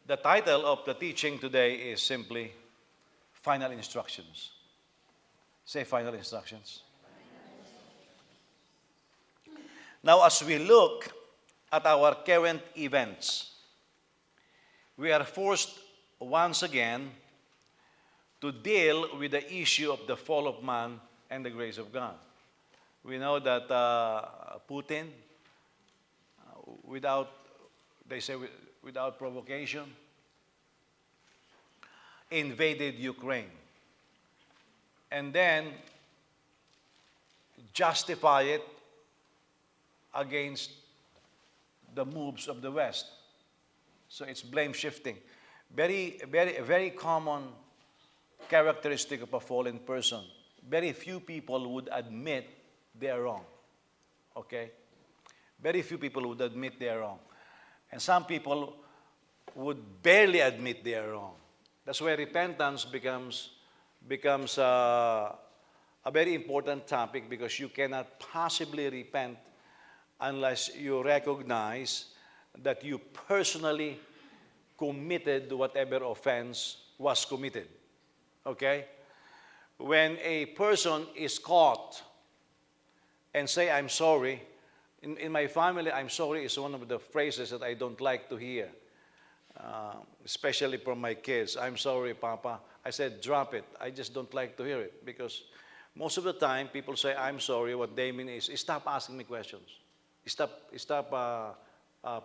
The title of the teaching today is simply Final Instructions. Say Final Instructions. Now, as we look at our current events, we are forced once again to deal with the issue of the fall of man and the grace of God. We know that Putin, they say without provocation, invaded Ukraine. And then justify it against the moves of the West. So it's blame shifting. Very common characteristic of a fallen person. Very few people would admit they are wrong. Okay? Very few people would admit they are wrong. And some people would barely admit they are wrong. That's why repentance becomes a very important topic, because you cannot possibly repent unless you recognize that you personally committed whatever offense was committed. Okay? When a person is caught and say, I'm sorry, in my family, I'm sorry is one of the phrases that I don't like to hear, especially from my kids. I'm sorry, Papa. I said, drop it. I just don't like to hear it, because most of the time, people say, I'm sorry. What they mean is, stop asking me questions. Stop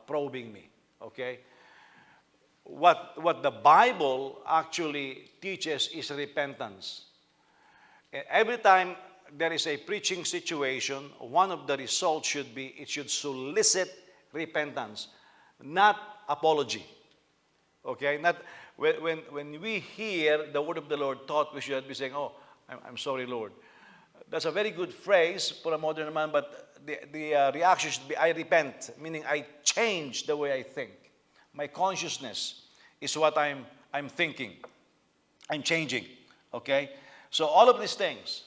probing me, okay? What the Bible actually teaches is repentance. Every time there is a preaching situation, one of the results should be, it should solicit repentance, not apology. Okay? Not when we hear the word of the Lord taught, we should be saying, oh, I'm sorry, Lord. That's a very good phrase for a modern man, but the reaction should be, I repent, meaning I change the way I think. My consciousness is what I'm thinking. I'm changing. Okay? So all of these things,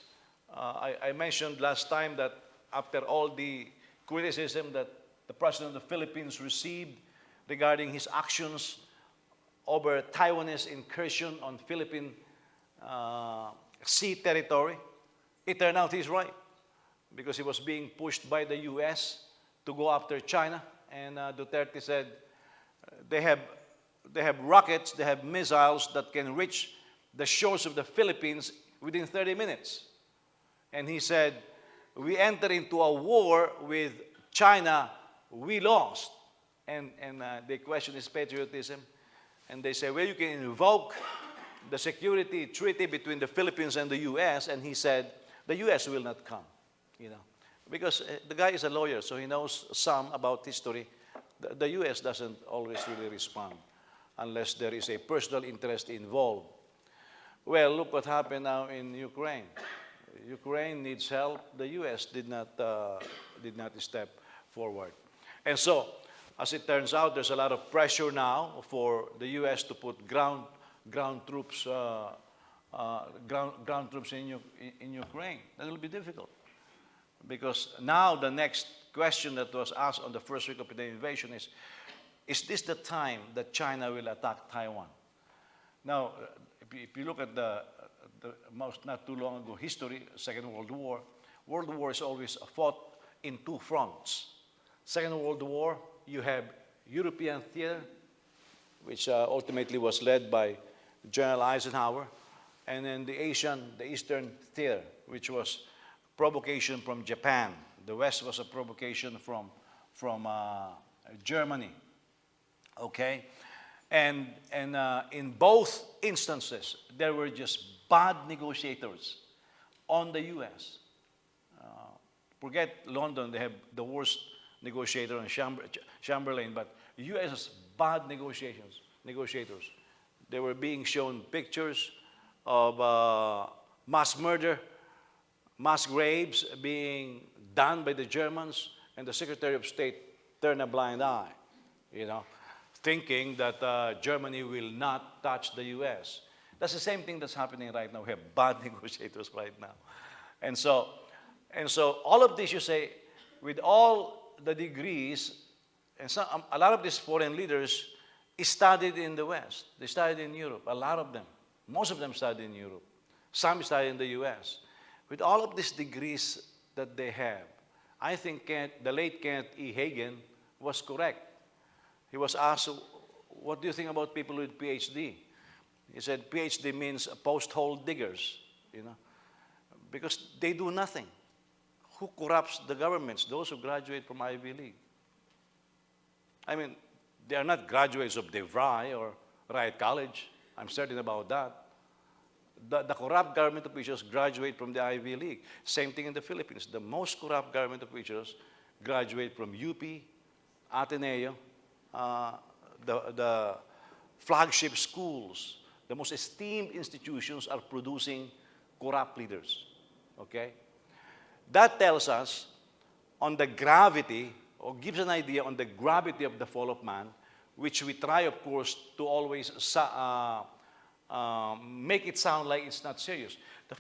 I mentioned last time that after all the criticism that the President of the Philippines received regarding his actions over Taiwanese incursion on Philippine sea territory, it turned out he's right, because he was being pushed by the U.S. to go after China, and Duterte said they have rockets, they have missiles that can reach the shores of the Philippines within 30 minutes. And he said, we enter into a war with China, we lost. And they question his patriotism. And they say, well, you can invoke the security treaty between the Philippines and the U.S. And he said, the U.S. will not come, because the guy is a lawyer, so he knows some about history. The U.S. doesn't always really respond unless there is a personal interest involved. Well, look what happened now in Ukraine. Ukraine needs help. The U.S. did not step forward. And so, as it turns out, there's a lot of pressure now for the U.S. to put ground troops in Ukraine. That will be difficult, because now the next question that was asked on the first week of the invasion is this the time that China will attack Taiwan? Now, if you look at the most not too long ago history, Second World War, World War is always fought in two fronts. Second World War, you have European theater, which ultimately was led by General Eisenhower, and then the Eastern theater, which was provocation from Japan. The West was a provocation from Germany. Okay? And in both instances, there were just bad negotiators on the U.S. Forget London, they have the worst negotiator in Chamberlain, but U.S. has bad negotiators. They were being shown pictures of mass murder, mass graves being done by the Germans, and the Secretary of State turned a blind eye, thinking that Germany will not touch the U.S. That's the same thing that's happening right now. We have bad negotiators right now. And so all of this, you say, with all the degrees, and a lot of these foreign leaders studied in the West. They studied in Europe, a lot of them. Most of them studied in Europe. Some studied in the U.S. With all of these degrees that they have, I think the late Kenneth E. Hagen was correct. He was asked, what do you think about people with PhD? He said, PhD means post-hole diggers, because they do nothing. Who corrupts the governments? Those who graduate from Ivy League. I mean, they are not graduates of DeVry or Riot College. I'm certain about that. The corrupt government officials graduate from the Ivy League. Same thing in the Philippines. The most corrupt government officials graduate from UP, Ateneo, the flagship schools. The most esteemed institutions are producing corrupt leaders. Okay? That tells us on the gravity, or gives an idea on the gravity of the fall of man, which we try, of course, to always make it sound like it's not serious. The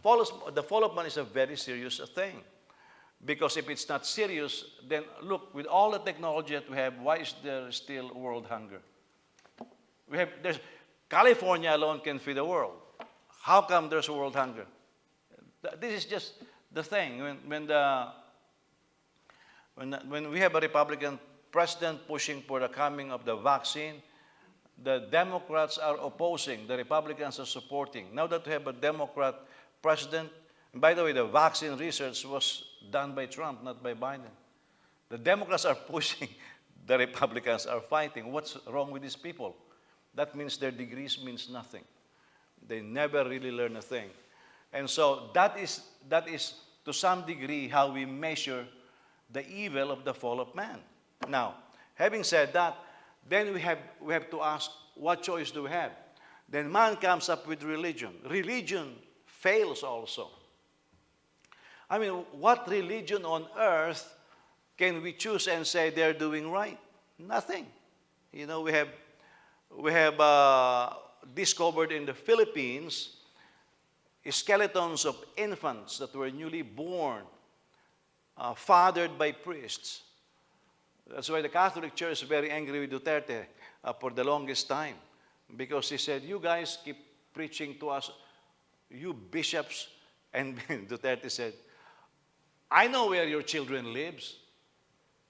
fall of man is a very serious thing. Because if it's not serious, then look, with all the technology that we have, why is there still world hunger? California alone can feed the world. How come there's world hunger? This is just the thing. When we have a Republican president pushing for the coming of the vaccine, the Democrats are opposing, the Republicans are supporting. Now that we have a Democrat president, and by the way, the vaccine research was done by Trump, not by Biden. The Democrats are pushing, the Republicans are fighting. What's wrong with these people? That means their degrees means nothing. They never really learn a thing. And so that is to some degree how we measure the evil of the fall of man. Now, having said that, then we have to ask, what choice do we have? Then man comes up with religion. Religion fails also. I mean, what religion on earth can we choose and say they're doing right? Nothing. We have discovered in the Philippines skeletons of infants that were newly born, fathered by priests. That's why the Catholic Church is very angry with Duterte for the longest time. Because he said, you guys keep preaching to us, you bishops. And Duterte said, I know where your children lives,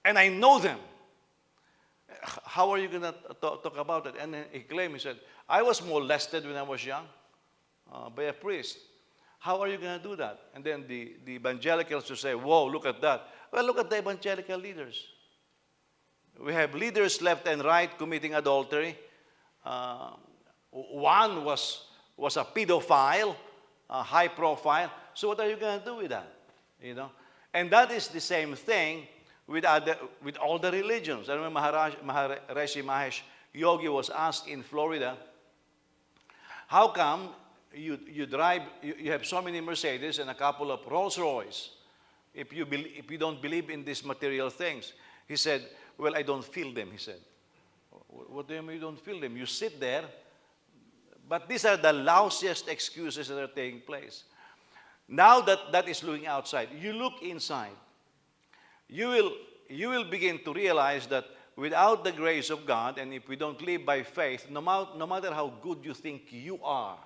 and I know them. How are you going to talk about it? And then he claimed, he said, I was molested when I was young by a priest. How are you going to do that? And then the evangelicals will say, whoa, look at that. Well, look at the evangelical leaders. We have leaders left and right committing adultery. One was a pedophile, high profile. So what are you going to do with that? And that is the same thing with all the religions. I remember Maharishi Mahesh Yogi was asked in Florida, how come you have so many Mercedes and a couple of Rolls Royce if you don't believe in these material things? He said, well, I don't feel them, he said. What do you mean you don't feel them? You sit there. But these are the lousiest excuses that are taking place. Now that is looking outside. You look inside. You will begin to realize that without the grace of God, and if we don't live by faith, no matter how good you think you are,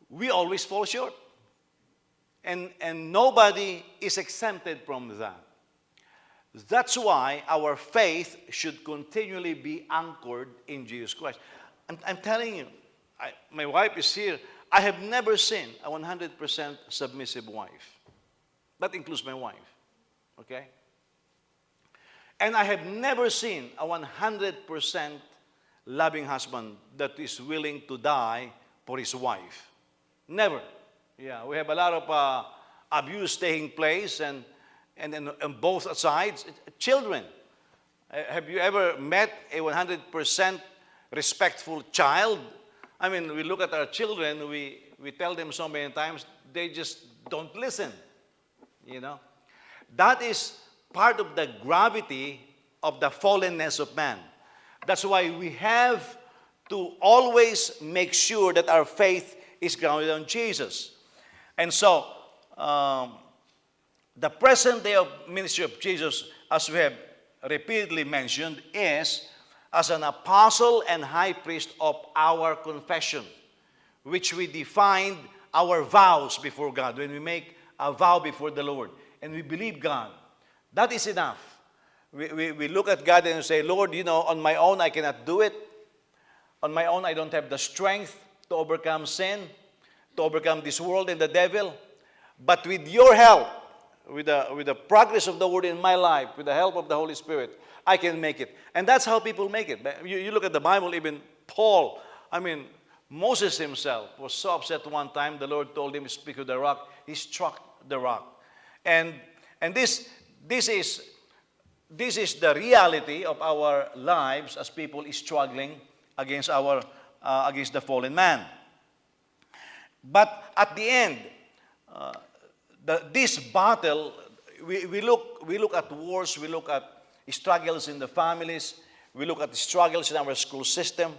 we always fall short. And nobody is exempted from that. That's why our faith should continually be anchored in Jesus Christ. I'm telling you, my wife is here. I have never seen a 100% submissive wife. That includes my wife. Okay? And I have never seen a 100% loving husband that is willing to die for his wife. Never. Yeah, we have a lot of abuse taking place and on both sides. Children. Have you ever met a 100% respectful child? I mean, we look at our children, we tell them so many times, they just don't listen. That is part of the gravity of the fallenness of man. That's why we have to always make sure that our faith is grounded on Jesus. And so, the present day of ministry of Jesus, as we have repeatedly mentioned, is as an apostle and high priest of our confession, which we defined our vows before God. When we make a vow before the Lord and we believe God, that is enough. We look at God and say, Lord, you know, on my own I cannot do it. On my own I don't have the strength to overcome sin, to overcome this world and the devil. But with your help, with the progress of the Word in my life, with the help of the Holy Spirit, I can make it. And that's how people make it. You look at the Bible, even Paul, Moses himself was so upset one time, the Lord told him to speak to the rock. He struck the rock. And this is the reality of our lives as people struggling against against the fallen man. But at the end, this battle, we look at wars, we look at struggles in the families, we look at struggles in our school system,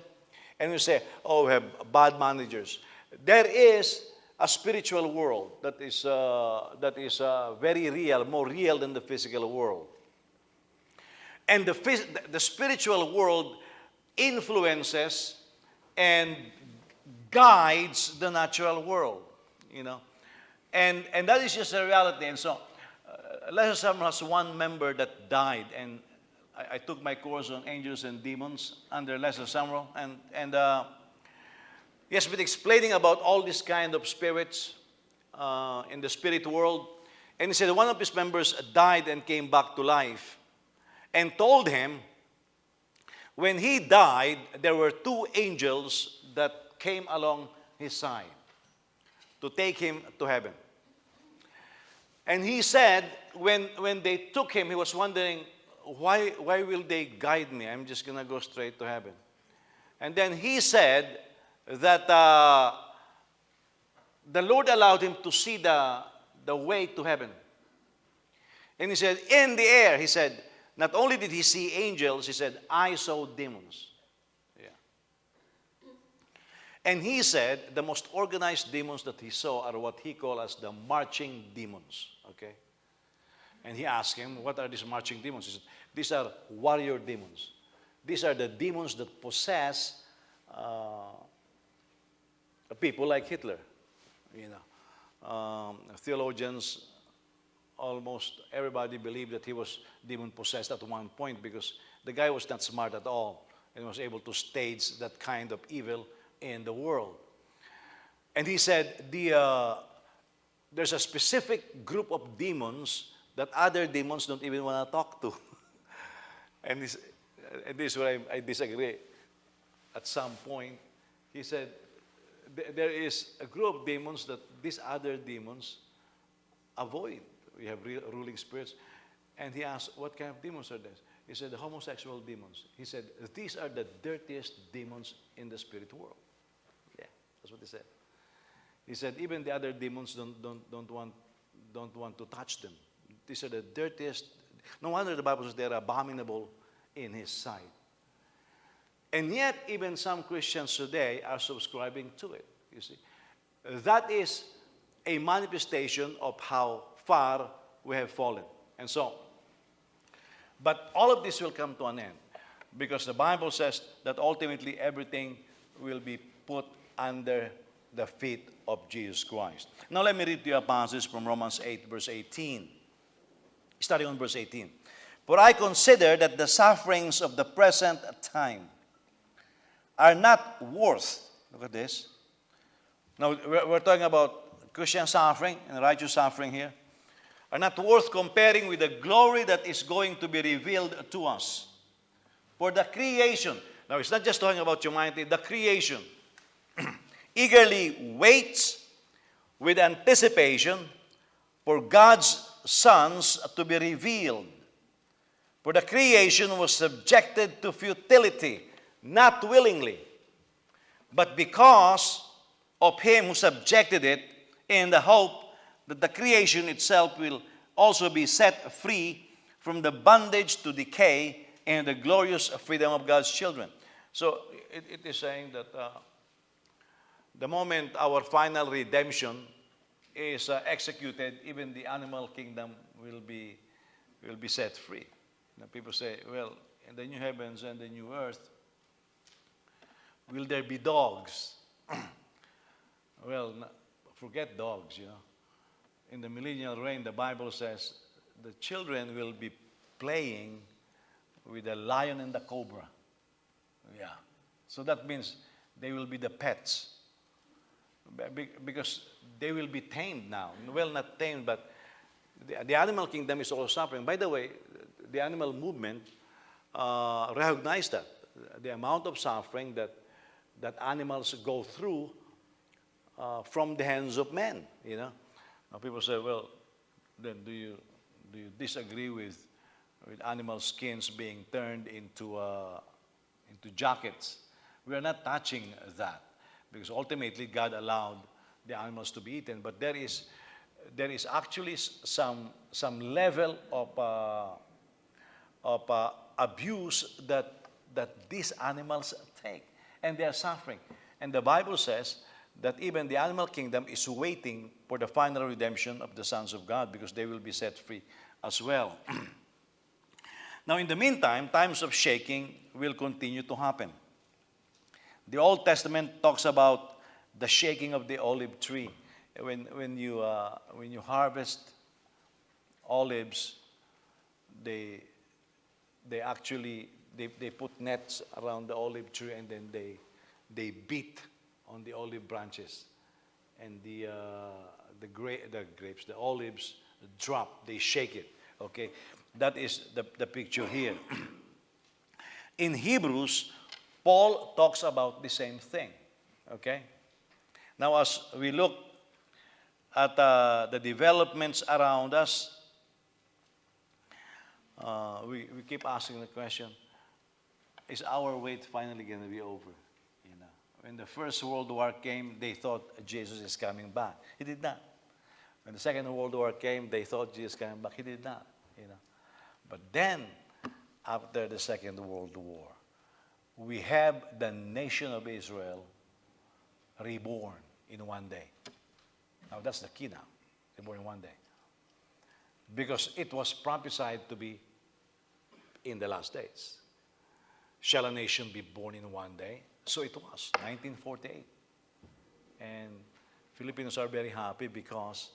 and we say, oh, we have bad managers. There is a spiritual world that is very real, more real than the physical world. And the spiritual world influences and guides the natural world, you know. And that is just a reality. And so, Lesser Summer has one member that died, and I took my course on angels and demons under Lesser Summer, and he has been explaining about all these kind of spirits in the spirit world. And he said one of his members died and came back to life, and told him when he died, there were two angels that came along his side to take him to heaven. And he said, when they took him, he was wondering, why will they guide me? I'm just going to go straight to heaven. And then he said that the Lord allowed him to see the way to heaven. And he said, in the air, he said, not only did he see angels, he said, I saw demons. Yeah. And he said the most organized demons that he saw are what he called as the marching demons. Okay? And he asked him, what are these marching demons? He said, these are warrior demons. These are the demons that possess people like Hitler. You know, theologians, almost everybody believed that he was demon-possessed at one point because the guy was not smart at all and was able to stage that kind of evil in the world. And he said there's a specific group of demons that other demons don't even want to talk to. And this is where I disagree. At some point, he said there is a group of demons that these other demons avoid. We have ruling spirits. And he asked, what kind of demons are these? He said, the homosexual demons. He said, these are the dirtiest demons in the spirit world. Yeah, that's what he said. He said, even the other demons don't want to touch them. These are the dirtiest. No wonder the Bible says they're abominable in his sight. And yet, even some Christians today are subscribing to it, you see. That is a manifestation of how far we have fallen. And so, but all of this will come to an end because the Bible says that ultimately everything will be put under the feet of Jesus Christ. Now let me read to you a passage from Romans 8, verse 18. Starting on verse 18. For I consider that the sufferings of the present time are not worth, look at this. Now we're talking about Christian suffering and righteous suffering here, are not worth comparing with the glory that is going to be revealed to us. For the creation, now it's not just talking about humanity, the creation eagerly waits with anticipation for God's sons to be revealed. For the creation was subjected to futility, not willingly, but because of him who subjected it, in the hope that the creation itself will also be set free from the bondage to decay and the glorious freedom of God's children. So it is saying that the moment our final redemption is executed, even the animal kingdom will be set free. Now people say, well, in the new heavens and the new earth, will there be dogs? Well, forget dogs, In the millennial reign, the Bible says the children will be playing with the lion and the cobra. Yeah. So that means they will be the pets. Because they will be tamed now. Well, not tamed, but the animal kingdom is also suffering. By the way, the animal movement recognized that. The amount of suffering that animals go through from the hands of men, Now, people say, well, then do you disagree with animal skins being turned into jackets? We are not touching that, because ultimately God allowed the animals to be eaten. But there is actually some level of abuse that these animals take, and they are suffering. And the Bible says that even the animal kingdom is waiting for the final redemption of the sons of God, because they will be set free as well. Now, in the meantime, times of shaking will continue to happen. The Old Testament talks about the shaking of the olive tree. When you harvest olives, they actually put nets around the olive tree, and then they beat on the olive branches, and the olives drop. They shake it. Okay, that is the picture here. In Hebrews, Paul talks about the same thing. Okay, now as we look at the developments around us, we keep asking the question: is our wait finally going to be over? When the First World War came, they thought Jesus is coming back. He did not. When the Second World War came, they thought Jesus is coming back. He did not. But then, after the Second World War, we have the nation of Israel reborn in one day. Now that's the key now. Reborn in one day. Because it was prophesied to be in the last days. Shall a nation be born in one day? So it was, 1948. And Filipinos are very happy because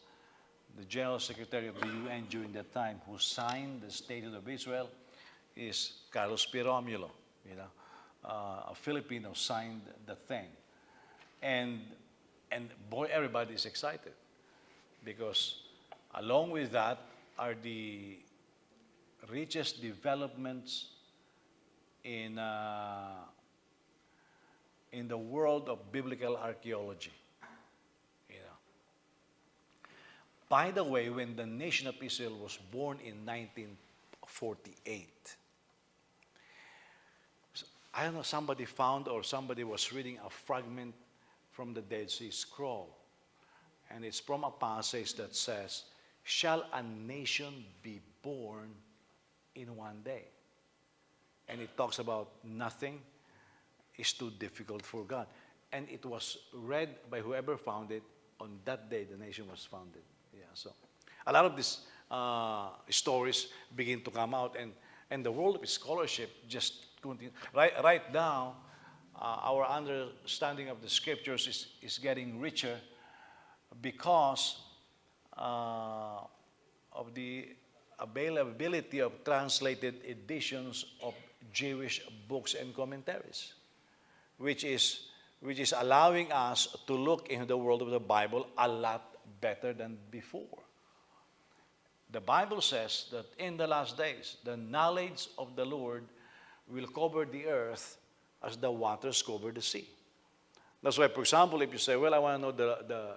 the General Secretary of the UN during that time, who signed the Statehood of Israel, is Carlos P. Romulo. A Filipino signed the thing. And boy, everybody is excited, because along with that are the richest developments in the world of biblical archaeology. By the way, when the nation of Israel was born in 1948, I don't know, somebody found, or somebody was reading a fragment from the Dead Sea Scroll. And it's from a passage that says, shall a nation be born in one day? And it talks about nothing is too difficult for God. And it was read by whoever found it. On that day, the nation was founded. Yeah, so a lot of these stories begin to come out, and the world of scholarship just continues. Right now, our understanding of the scriptures is getting richer because of the availability of translated editions of Jewish books and commentaries, which is allowing us to look into the world of the Bible a lot better than before. The Bible says that in the last days, the knowledge of the Lord will cover the earth as the waters cover the sea. That's why, for example, if you say, well, I want to know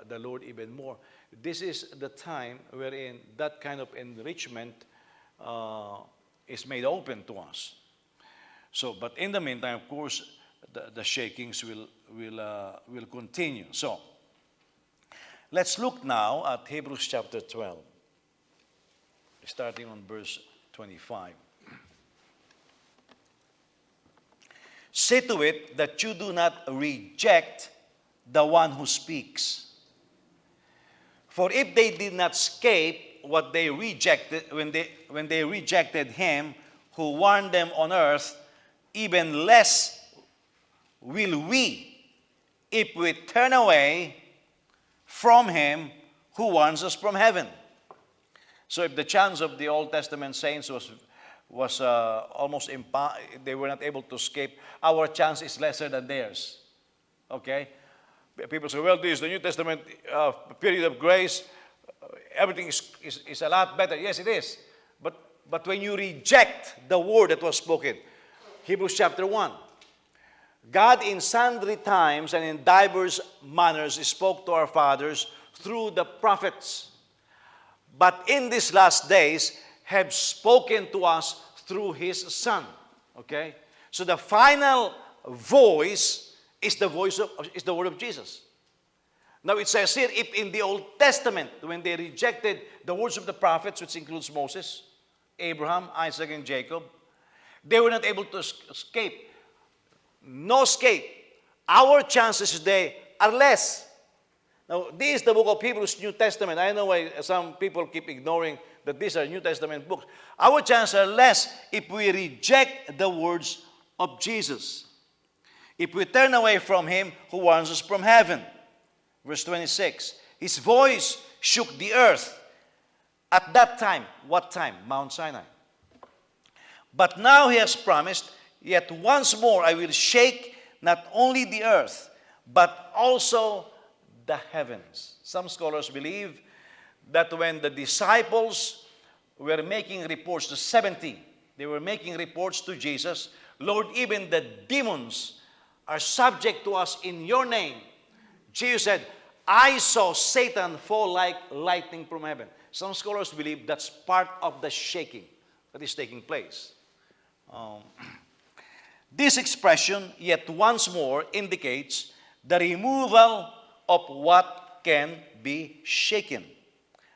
the Lord even more, this is the time wherein that kind of enrichment is made open to us. So, but in the meantime, of course, the shakings will continue. So, let's look now at Hebrews chapter 12, starting on verse 25. See to it that you do not reject the one who speaks. For if they did not escape what they rejected when they rejected him who warned them on earth, even less will we if we turn away from him who warns us from heaven. So if the chance of the Old Testament saints was almost they were not able to escape, our chance is lesser than theirs. Okay? People say, well, this is the New Testament period of grace. Everything is a lot better. Yes, it is. But when you reject the word that was spoken, Hebrews chapter 1, God in sundry times and in divers manners spoke to our fathers through the prophets, but in these last days have spoken to us through his Son. Okay? So the final voice is the word of Jesus. Now it says here, if in the Old Testament, when they rejected the words of the prophets, which includes Moses, Abraham, Isaac, and Jacob, they were not able to escape. No escape. Our chances today are less. Now, this is the book of Hebrews, New Testament. I know why some people keep ignoring that these are New Testament books. Our chances are less if we reject the words of Jesus. If we turn away from him who warns us from heaven. Verse 26, his voice shook the earth. At that time, what time? Mount Sinai. But now he has promised, yet once more I will shake not only the earth, but also the heavens. Some scholars believe that when the disciples were making reports, the 70, they were making reports to Jesus, Lord, even the demons are subject to us in your name. Jesus said, I saw Satan fall like lightning from heaven. Some scholars believe that's part of the shaking that is taking place. This expression, yet once more, indicates the removal of what can be shaken.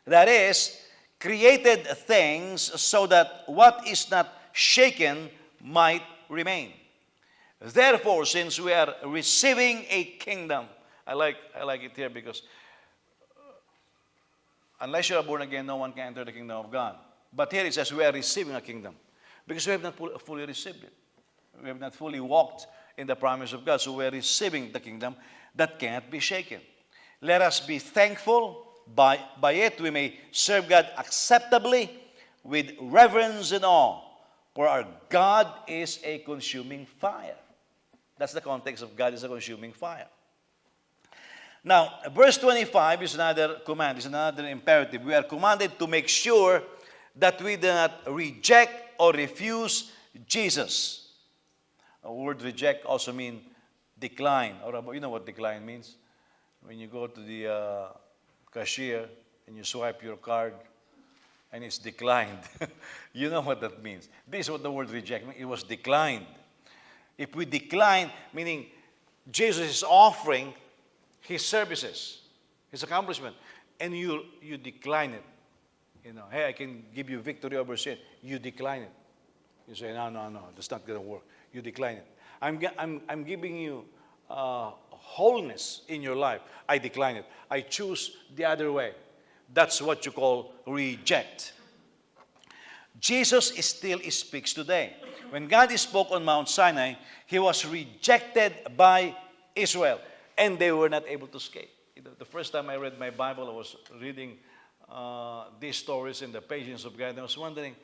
That is, created things so that what is not shaken might remain. Therefore, since we are receiving a kingdom, I like it here because unless you are born again, no one can enter the kingdom of God. But here it says we are receiving a kingdom because we have not fully received it. We have not fully walked in the promise of God. So we are receiving the kingdom that cannot be shaken. Let us be thankful. By it we may serve God acceptably with reverence and awe. For our God is a consuming fire. That's the context of God is a consuming fire. Now, verse 25 is another command, is another imperative. We are commanded to make sure that we do not reject or refuse Jesus. The word reject also means decline. Or you know what decline means? When you go to the cashier and you swipe your card and it's declined. You know what that means. This is what the word reject means. It was declined. If we decline, meaning Jesus is offering his services, his accomplishment, and you decline it. You know, hey, I can give you victory over sin. You decline it. You say, no, that's not going to work. You decline it. I'm giving you wholeness in your life. I decline it. I choose the other way. That's what you call reject. Jesus still speaks today. When God spoke on Mount Sinai, he was rejected by Israel, and they were not able to escape. The first time I read my Bible, I was reading these stories in the patience of God, and I was wondering,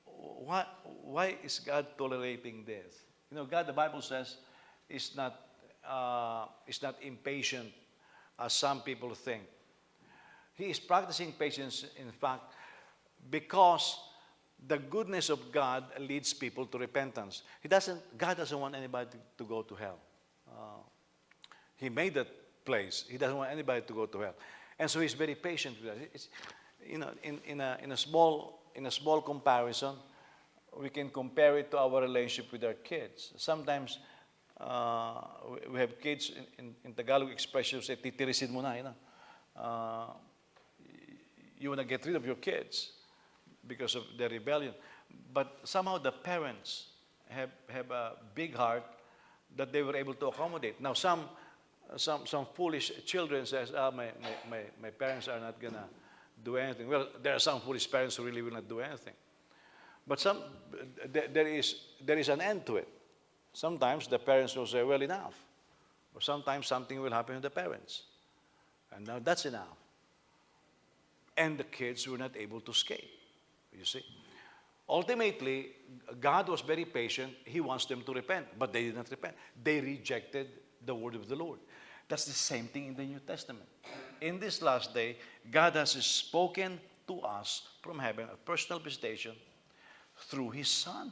why is God tolerating this? You know, God, the Bible says, is not impatient as some people think. He is practicing patience, in fact, because the goodness of God leads people to repentance. God doesn't want anybody to go to hell. He made that place. He doesn't want anybody to go to hell. And so he's very patient with us. It's, you know, in a small comparison, we can compare it to our relationship with our kids. Sometimes we have kids in Tagalog expression say, titirisin mo na, you know. You want to get rid of your kids because of their rebellion. But somehow the parents have a big heart that they were able to accommodate. Now some foolish children says, my parents are not going to do anything. Well, there are some foolish parents who really will not do anything. But there is an end to it. Sometimes the parents will say, well, enough. Or sometimes something will happen to the parents. And now that's enough. And the kids were not able to escape. You see? Ultimately, God was very patient. He wants them to repent. But they did not repent. They rejected the word of the Lord. That's the same thing in the New Testament. In this last day, God has spoken to us from heaven, a personal visitation, through His Son.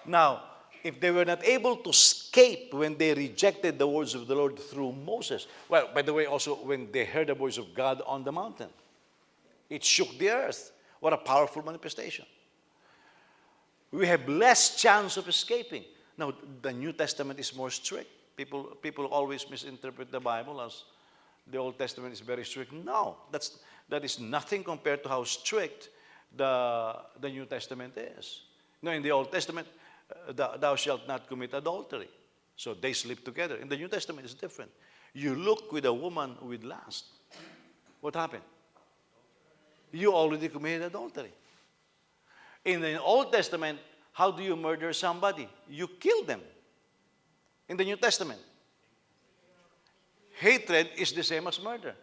Now, if they were not able to escape when they rejected the words of the Lord through Moses, well, by the way, also when they heard the voice of God on the mountain, it shook the earth. What a powerful manifestation. We have less chance of escaping. Now, the New Testament is more strict. People always misinterpret the Bible as the Old Testament is very strict. No, that is nothing compared to how strict the New Testament is. No, in the Old Testament, thou shalt not commit adultery. So they sleep together. In the New Testament, it's different. You look with a woman with lust. What happened? You already committed adultery. In the Old Testament, how do you murder somebody? You kill them. In the New Testament, hatred is the same as murder.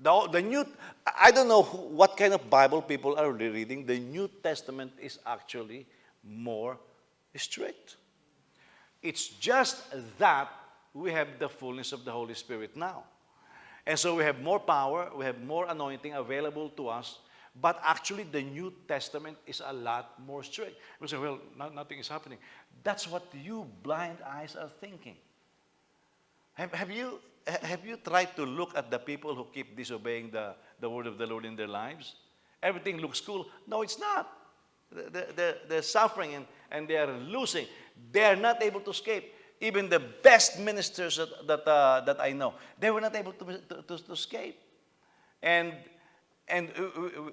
I don't know what kind of Bible people are reading. The New Testament is actually more strict. It's just that we have the fullness of the Holy Spirit now. And so we have more power, we have more anointing available to us, but actually the New Testament is a lot more strict. We say, well, nothing is happening. That's what you blind eyes are thinking. Have you tried to look at the people who keep disobeying the word of the Lord in their lives? Everything looks cool. No, it's not. They're suffering and they are losing. They are not able to escape. Even the best ministers that I know, they were not able to escape. And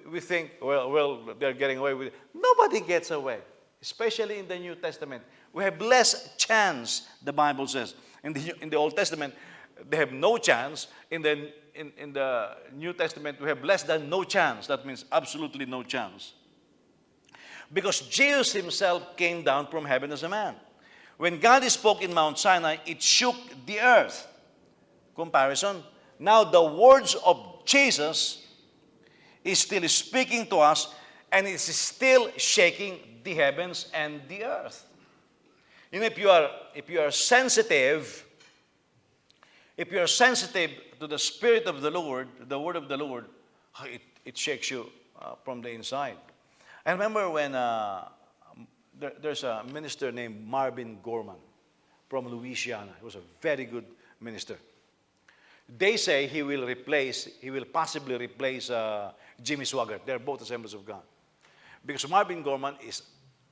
we think, well, they're getting away with it. Nobody gets away, especially in the New Testament. We have less chance, the Bible says. In the Old Testament, they have no chance. In the New Testament, we have less than no chance. That means absolutely no chance. Because Jesus Himself came down from heaven as a man. When God spoke in Mount Sinai, it shook the earth. Comparison. Now the words of Jesus is still speaking to us, and it is still shaking the heavens and the earth. You know, if you are sensitive to the Spirit of the Lord, the word of the Lord, it shakes you from the inside. I remember when there's a minister named Marvin Gorman from Louisiana. He was a very good minister. They say he will possibly replace Jimmy Swaggart. They're both Assemblies of God. Because Marvin Gorman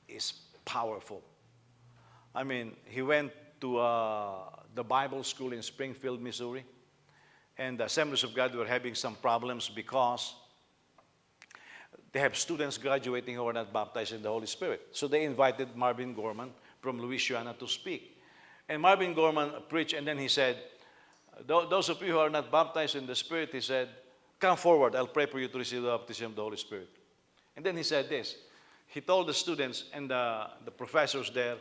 is powerful. I mean, he went to the Bible school in Springfield, Missouri. And the Assemblies of God were having some problems because they have students graduating who are not baptized in the Holy Spirit. So they invited Marvin Gorman from Louisiana to speak. And Marvin Gorman preached, and then he said, those of you who are not baptized in the Spirit, he said, come forward, I'll pray for you to receive the baptism of the Holy Spirit. And then he said this. He told the students and the professors there,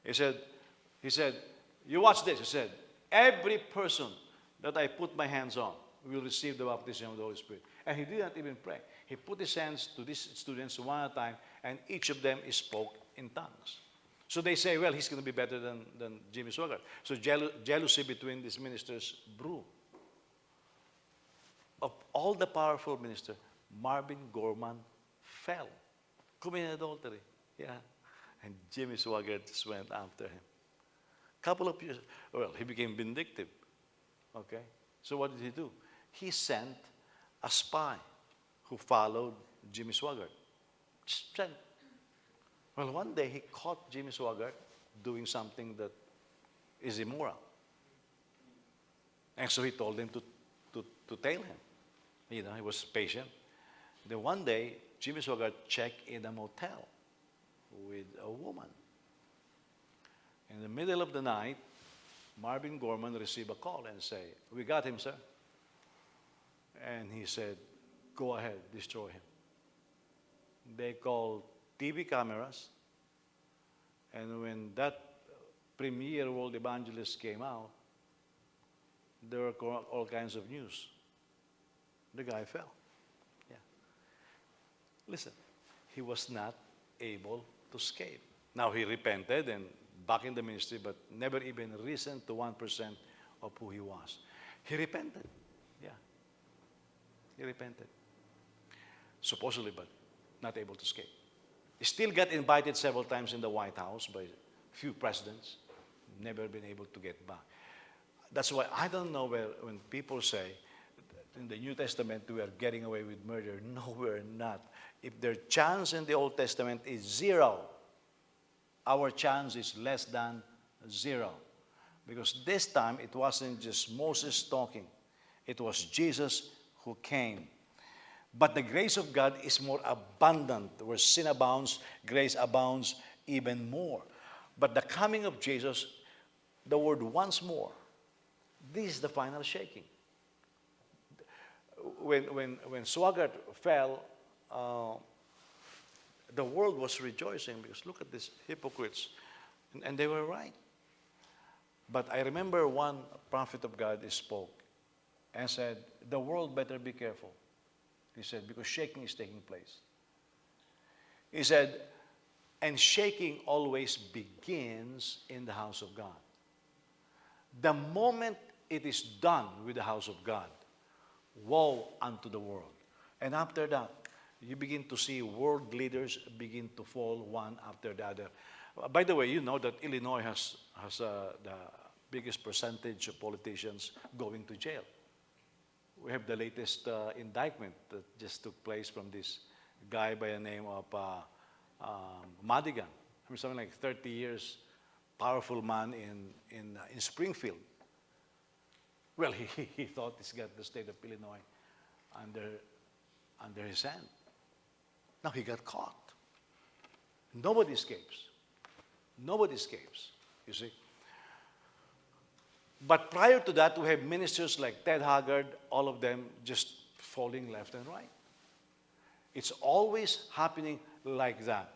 he said, you watch this. He said, every person that I put my hands on will receive the baptism of the Holy Spirit. And he didn't even pray. He put his hands to these students one at a time, and each of them spoke in tongues. So they say, well, he's going to be better than Jimmy Swaggart. So jealousy between these ministers brew. Of all the powerful ministers, Marvin Gorman fell, committed adultery. Yeah. And Jimmy Swaggart just went after him. Couple of years, well, he became vindictive. Okay? So what did he do? He sent a spy who followed Jimmy Swaggart. Just sent. Well, one day he caught Jimmy Swaggart doing something that is immoral. And so he told him to tail him. You know, he was patient. Then one day, Jimmy Swaggart checked in a motel with a woman. In the middle of the night, Marvin Gorman received a call and say, we got him, sir. And he said, go ahead, destroy him. they call TV cameras. And when that premier world evangelist came out, there were all kinds of news. The guy fell. Yeah. Listen, he was not able to escape. Now he repented and back in the ministry, but never even risen to 1% of who he was. He repented. Yeah. He repented. Supposedly, but not able to escape. He still got invited several times in the White House by a few presidents. Never been able to get back. That's why I don't know when people say in the New Testament we are getting away with murder. No, we're not. If their chance in the Old Testament is 0, our chance is less than 0. Because this time it wasn't just Moses talking. It was Jesus who came. But the grace of God is more abundant. Where sin abounds, grace abounds even more. But the coming of Jesus, the word once more, this is the final shaking. When Swaggart fell, the world was rejoicing because look at these hypocrites. And they were right. But I remember one prophet of God spoke and said, the world better be careful. He said, because shaking is taking place. He said, and shaking always begins in the house of God. The moment it is done with the house of God, woe unto the world. And after that, you begin to see world leaders begin to fall one after the other. By the way, you know that Illinois has the biggest percentage of politicians going to jail. We have the latest indictment that just took place from this guy by the name of Madigan. I mean, something like 30 years, powerful man in Springfield. Well, he thought he's got the state of Illinois under his hand. Now he got caught. Nobody escapes. Nobody escapes, you see. But prior to that, we have ministers like Ted Haggard, all of them just falling left and right. It's always happening like that.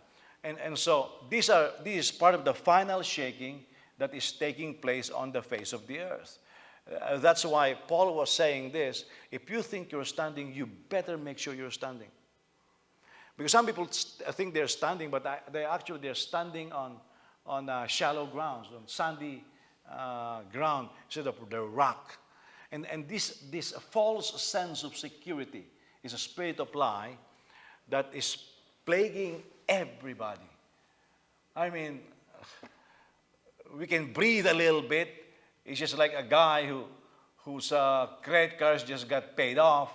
And so this is part of the final shaking that is taking place on the face of the earth. That's why Paul was saying this. If you think you're standing, you better make sure you're standing. Because some people think they're standing, but they're standing on shallow grounds, on sandy ground instead of the rock. And this false sense of security is a spirit of lie that is plaguing everybody. I mean, we can breathe a little bit. It's just like a guy whose credit cards just got paid off.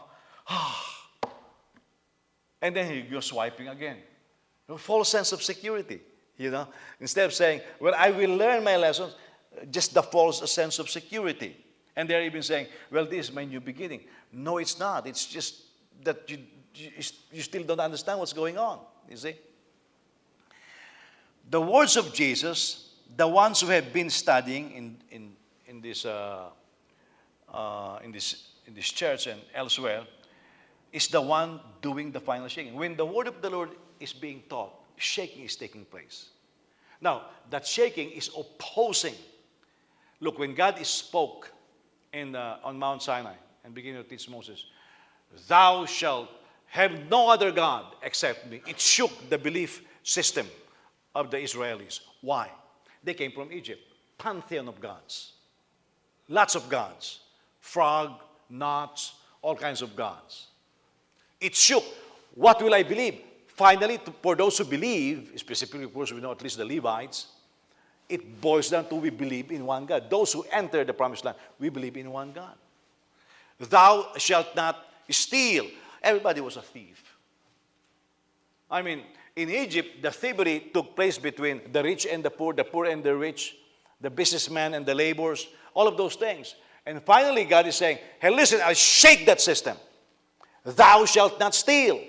And then he goes swiping again. A false sense of security, you know. Instead of saying, well, I will learn my lessons, just the false sense of security. And they're even saying, well, this is my new beginning. No, it's not. It's just that you still don't understand what's going on, you see. The words of Jesus, the ones who have been studying in this church and elsewhere, is the one doing the final shaking. When the word of the Lord is being taught, shaking is taking place. Now, that shaking is opposing. Look, when God spoke on Mount Sinai and began to teach Moses, thou shalt have no other God except me. It shook the belief system of the Israelis. Why? They came from Egypt. Pantheon of gods. Lots of gods. Frog, nuts, all kinds of gods. It shook. What will I believe? Finally, for those who believe, specifically, of course, we know at least the Levites, it boils down to we believe in one God. Those who enter the promised land, we believe in one God. Thou shalt not steal. Everybody was a thief. I mean, in Egypt, the thievery took place between the rich and the poor and the rich, the businessmen and the laborers, all of those things. And finally, God is saying, hey, listen, I'll shake that system. Thou shalt not steal.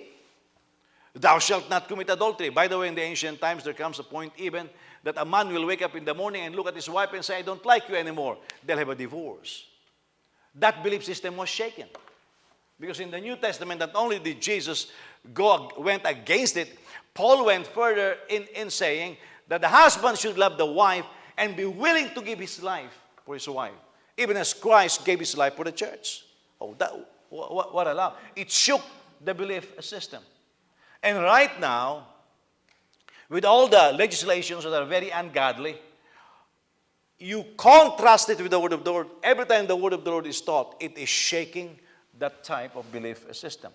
Thou shalt not commit adultery. By the way, in the ancient times, there comes a point even that a man will wake up in the morning and look at his wife and say, I don't like you anymore. They'll have a divorce. That belief system was shaken. Because in the New Testament, not only did Jesus went against it, Paul went further in saying that the husband should love the wife and be willing to give his life for his wife, even as Christ gave his life for the church. Oh, what a love. It shook the belief system. And right now, with all the legislations that are very ungodly, you contrast it with the Word of the Lord. Every time the Word of the Lord is taught, it is shaking that type of belief system.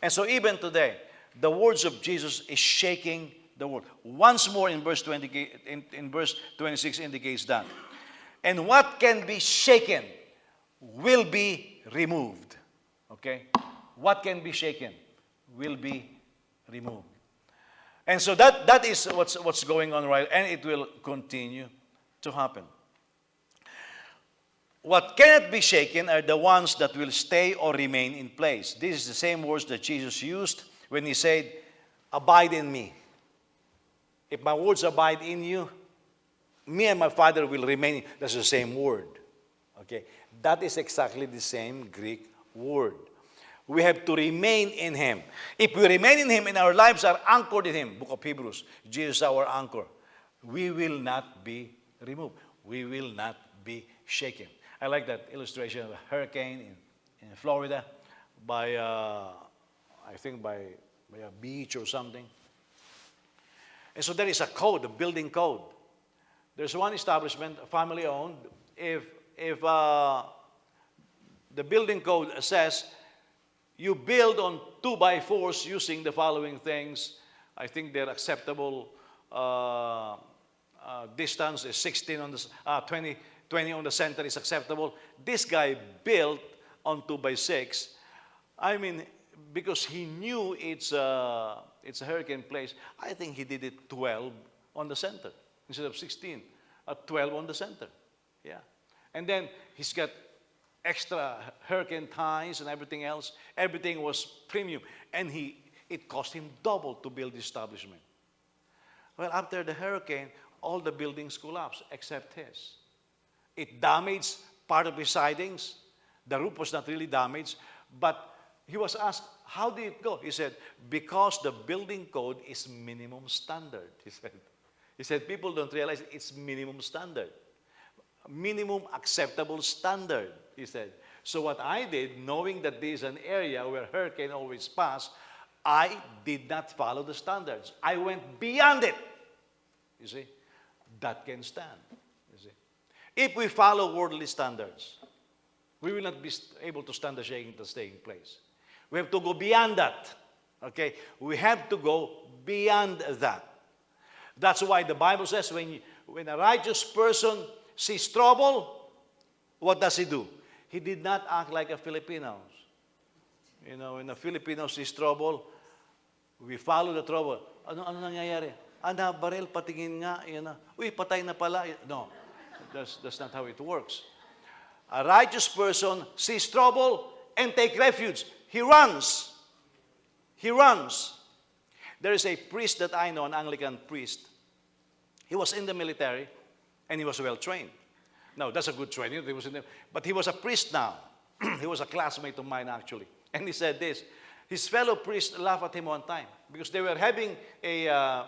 And so even today, the words of Jesus is shaking the world. Once more in verse 20, in verse 26 indicates that. And what can be shaken will be removed. Okay? What can be shaken will be removed. And so that is what's going on right, and it will continue to happen. What cannot be shaken are the ones that will stay or remain in place. This is the same words that Jesus used when he said, abide in me. If my words abide in you, me and my Father will remain. That's the same word. Okay? That is exactly the same Greek word. We have to remain in Him. If we remain in Him and our lives are anchored in Him, Book of Hebrews, Jesus is our anchor, we will not be removed. We will not be shaken. I like that illustration of a hurricane in Florida by, I think by a beach or something. And so there is a code, a building code. There's one establishment, family-owned. If the building code says you build on 2x4s using the following things, I think their acceptable distance is 16 on the 20 on the center is acceptable. This guy built on 2x6. I mean, because he knew it's a hurricane place, I think he did it 12 on the center instead of 16. 12 on the center. Yeah. And then he's got extra hurricane ties and everything else. Everything was premium. And it cost him double to build the establishment. Well, after the hurricane, all the buildings collapsed except his. It damaged part of his sidings. The roof was not really damaged. But he was asked, how did it go? He said, because the building code is minimum standard, he said. He said, people don't realize it's minimum standard. Minimum acceptable standard, he said. So what I did, knowing that this is an area where hurricane always pass, I did not follow the standards. I went beyond it. You see, that can stand. You see, if we follow worldly standards, we will not be able to stand the shaking to stay in place. We have to go beyond that. Okay, we have to go beyond that. That's why the Bible says when a righteous person sees trouble, what does he do? He did not act like a Filipino. You know, when a Filipino sees trouble, we follow the trouble. Ano nangyayari? Baril, patingin nga. Uy, patay na pala. No, that's not how it works. A righteous person sees trouble and take refuge. He runs. He runs. There is a priest that I know, an Anglican priest. He was in the military and he was well trained. Now, that's a good training. But he was a priest now. He was a classmate of mine, actually. And he said this. His fellow priests laughed at him one time because they were having a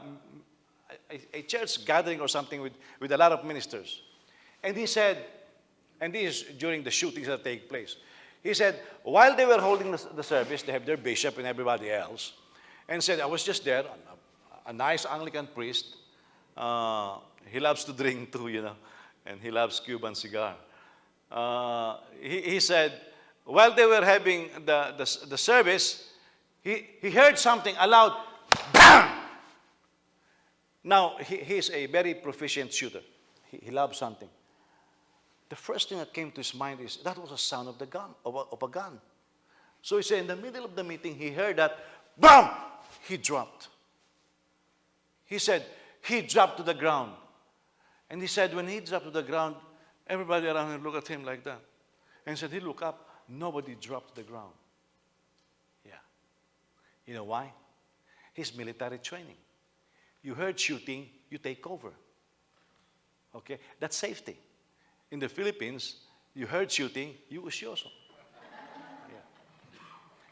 church gathering or something with a lot of ministers. And he said, and this is during the shootings that take place. He said, while they were holding the service, they have their bishop and everybody else, and said, I was just there, a nice Anglican priest. He loves to drink too, and he loves Cuban cigar. He said, while they were having the service, he heard something, a loud bang! Now, he's a very proficient shooter. He loves something. The first thing that came to his mind is, that was a sound of the gun, of a gun. So he said, in the middle of the meeting, he heard that, BAM! He dropped. He said, he dropped to the ground. And he said, when he dropped to the ground, everybody around him looked at him like that. And said, he looked up, nobody dropped to the ground. Yeah. You know why? His military training. You heard shooting, you take over. Okay? That's safety. In the Philippines, you heard shooting, you usyoso. Yeah.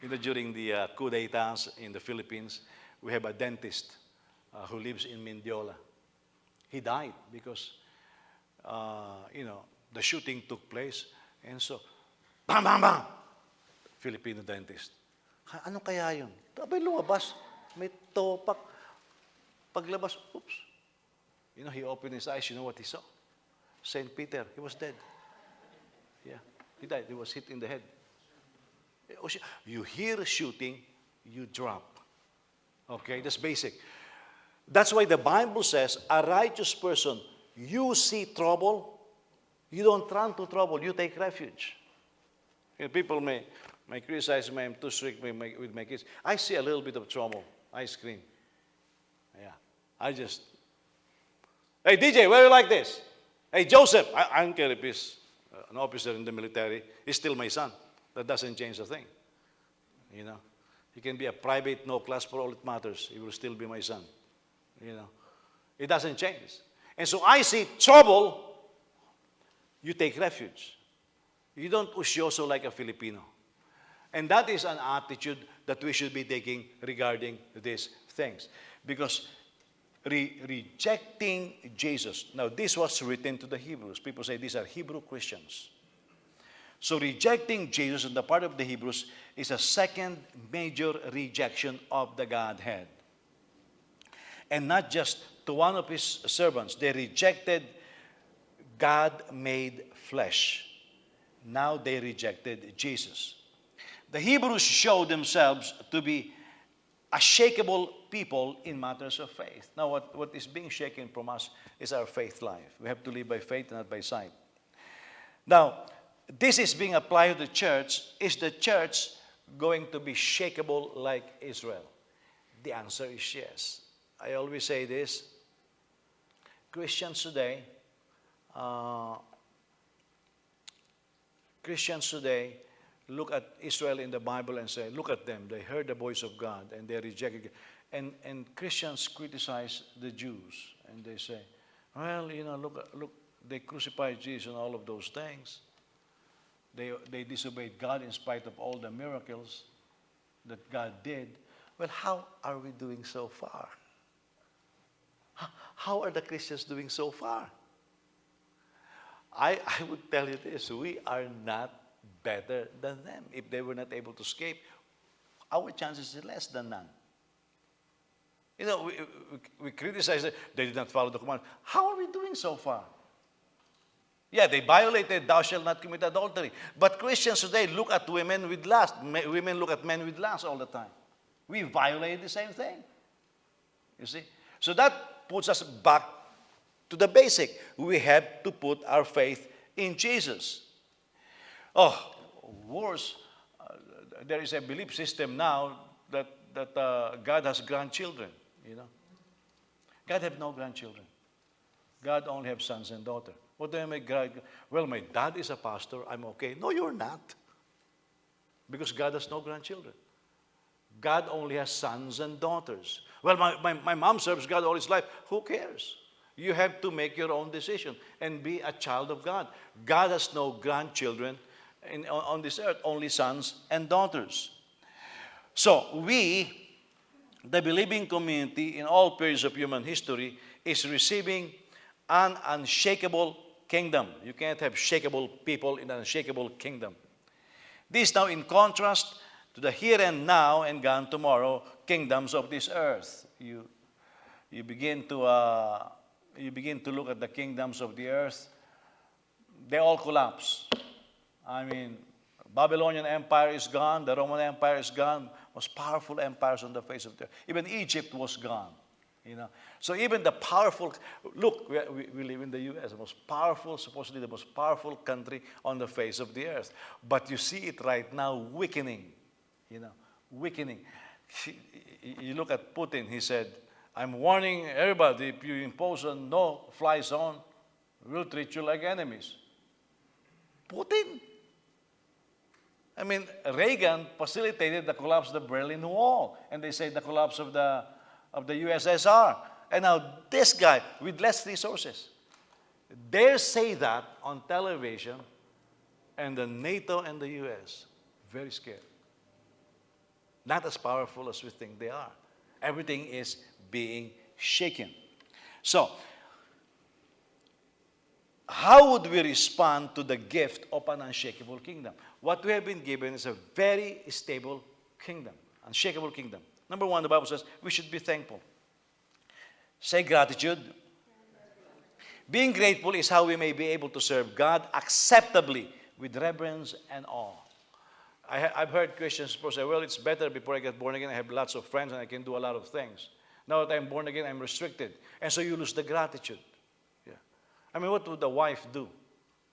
During the coup d'etats in the Philippines, we have a dentist who lives in Mindiola. He died because, the shooting took place. And so, bang, bang, bang! Filipino dentist. Ano kaya yun? Abay, lumabas. May topak. Paglabas, oops. He opened his eyes. You know what he saw? Saint Peter. He was dead. Yeah, he died. He was hit in the head. You hear shooting, you drop. Okay, that's basic. That's why the Bible says, a righteous person, you see trouble, you don't run to trouble, you take refuge. People may criticize me, I'm too strict with my kids. I see a little bit of trouble, I scream. Yeah, hey DJ, where you like this? Hey Joseph, I don't care if he's an officer in the military, he's still my son. That doesn't change a thing. He can be a private, no class for all it matters. He will still be my son. It doesn't change. And so I see trouble, you take refuge. You don't usyoso like a Filipino. And that is an attitude that we should be taking regarding these things. Because rejecting Jesus. Now, this was written to the Hebrews. People say these are Hebrew Christians. So rejecting Jesus on the part of the Hebrews is a second major rejection of the Godhead. And not just to one of his servants. They rejected God made flesh. Now they rejected Jesus. The Hebrews showed themselves to be a shakeable people in matters of faith. Now what is being shaken from us is our faith life. We have to live by faith and not by sight. Now, this is being applied to the church. Is the church going to be shakeable like Israel? The answer is yes. I always say this. Christians today look at Israel in the Bible and say, look at them. They heard the voice of God and they rejected it. And Christians criticize the Jews and they say, well, look, they crucified Jesus and all of those things. They disobeyed God in spite of all the miracles that God did. Well, how are we doing so far? How are the Christians doing so far? I would tell you this, we are not better than them. If they were not able to escape, our chances are less than none. We criticize that they did not follow the command. How are we doing so far? Yeah, they violated, thou shalt not commit adultery. But Christians today look at women with lust. Women look at men with lust all the time. We violate the same thing. You see? So that puts us back to the basic. We have to put our faith in Jesus. Oh, worse, there is a belief system now that God has grandchildren, God have no grandchildren. God only has sons and daughters. What do I mean? Well, my dad is a pastor, I'm okay. No, you're not. Because God has no grandchildren. God only has sons and daughters. Well, my mom serves God all his life. Who cares? You have to make your own decision and be a child of God. God has no grandchildren on this earth, only sons and daughters. So we, the believing community in all periods of human history, is receiving an unshakable kingdom. You can't have shakeable people in an unshakable kingdom. This now in contrast to the here and now and gone tomorrow kingdoms of this earth. You begin to look at the kingdoms of the earth. They all collapse. I mean, Babylonian Empire is gone. The Roman Empire is gone. Most powerful empires on the face of the earth. Even Egypt was gone. So even the powerful, look, we live in the U.S., the most powerful, supposedly the most powerful country on the face of the earth. But you see it right now weakening, weakening. You look at Putin, he said, I'm warning everybody, if you impose a no-fly zone, we'll treat you like enemies. Putin. I mean, Reagan facilitated the collapse of the Berlin Wall, and they say the collapse of the USSR. And now this guy, with less resources, dare say that on television, and the NATO and the US, very scared. Not as powerful as we think they are. Everything is being shaken. So, how would we respond to the gift of an unshakable kingdom? What we have been given is a very stable kingdom, unshakable kingdom. Number one, the Bible says we should be thankful. Say gratitude. Being grateful is how we may be able to serve God acceptably with reverence and awe. I've heard Christians say, well, it's better before I get born again. I have lots of friends and I can do a lot of things. Now that I'm born again, I'm restricted. And so you lose the gratitude. Yeah. I mean, what would the wife do?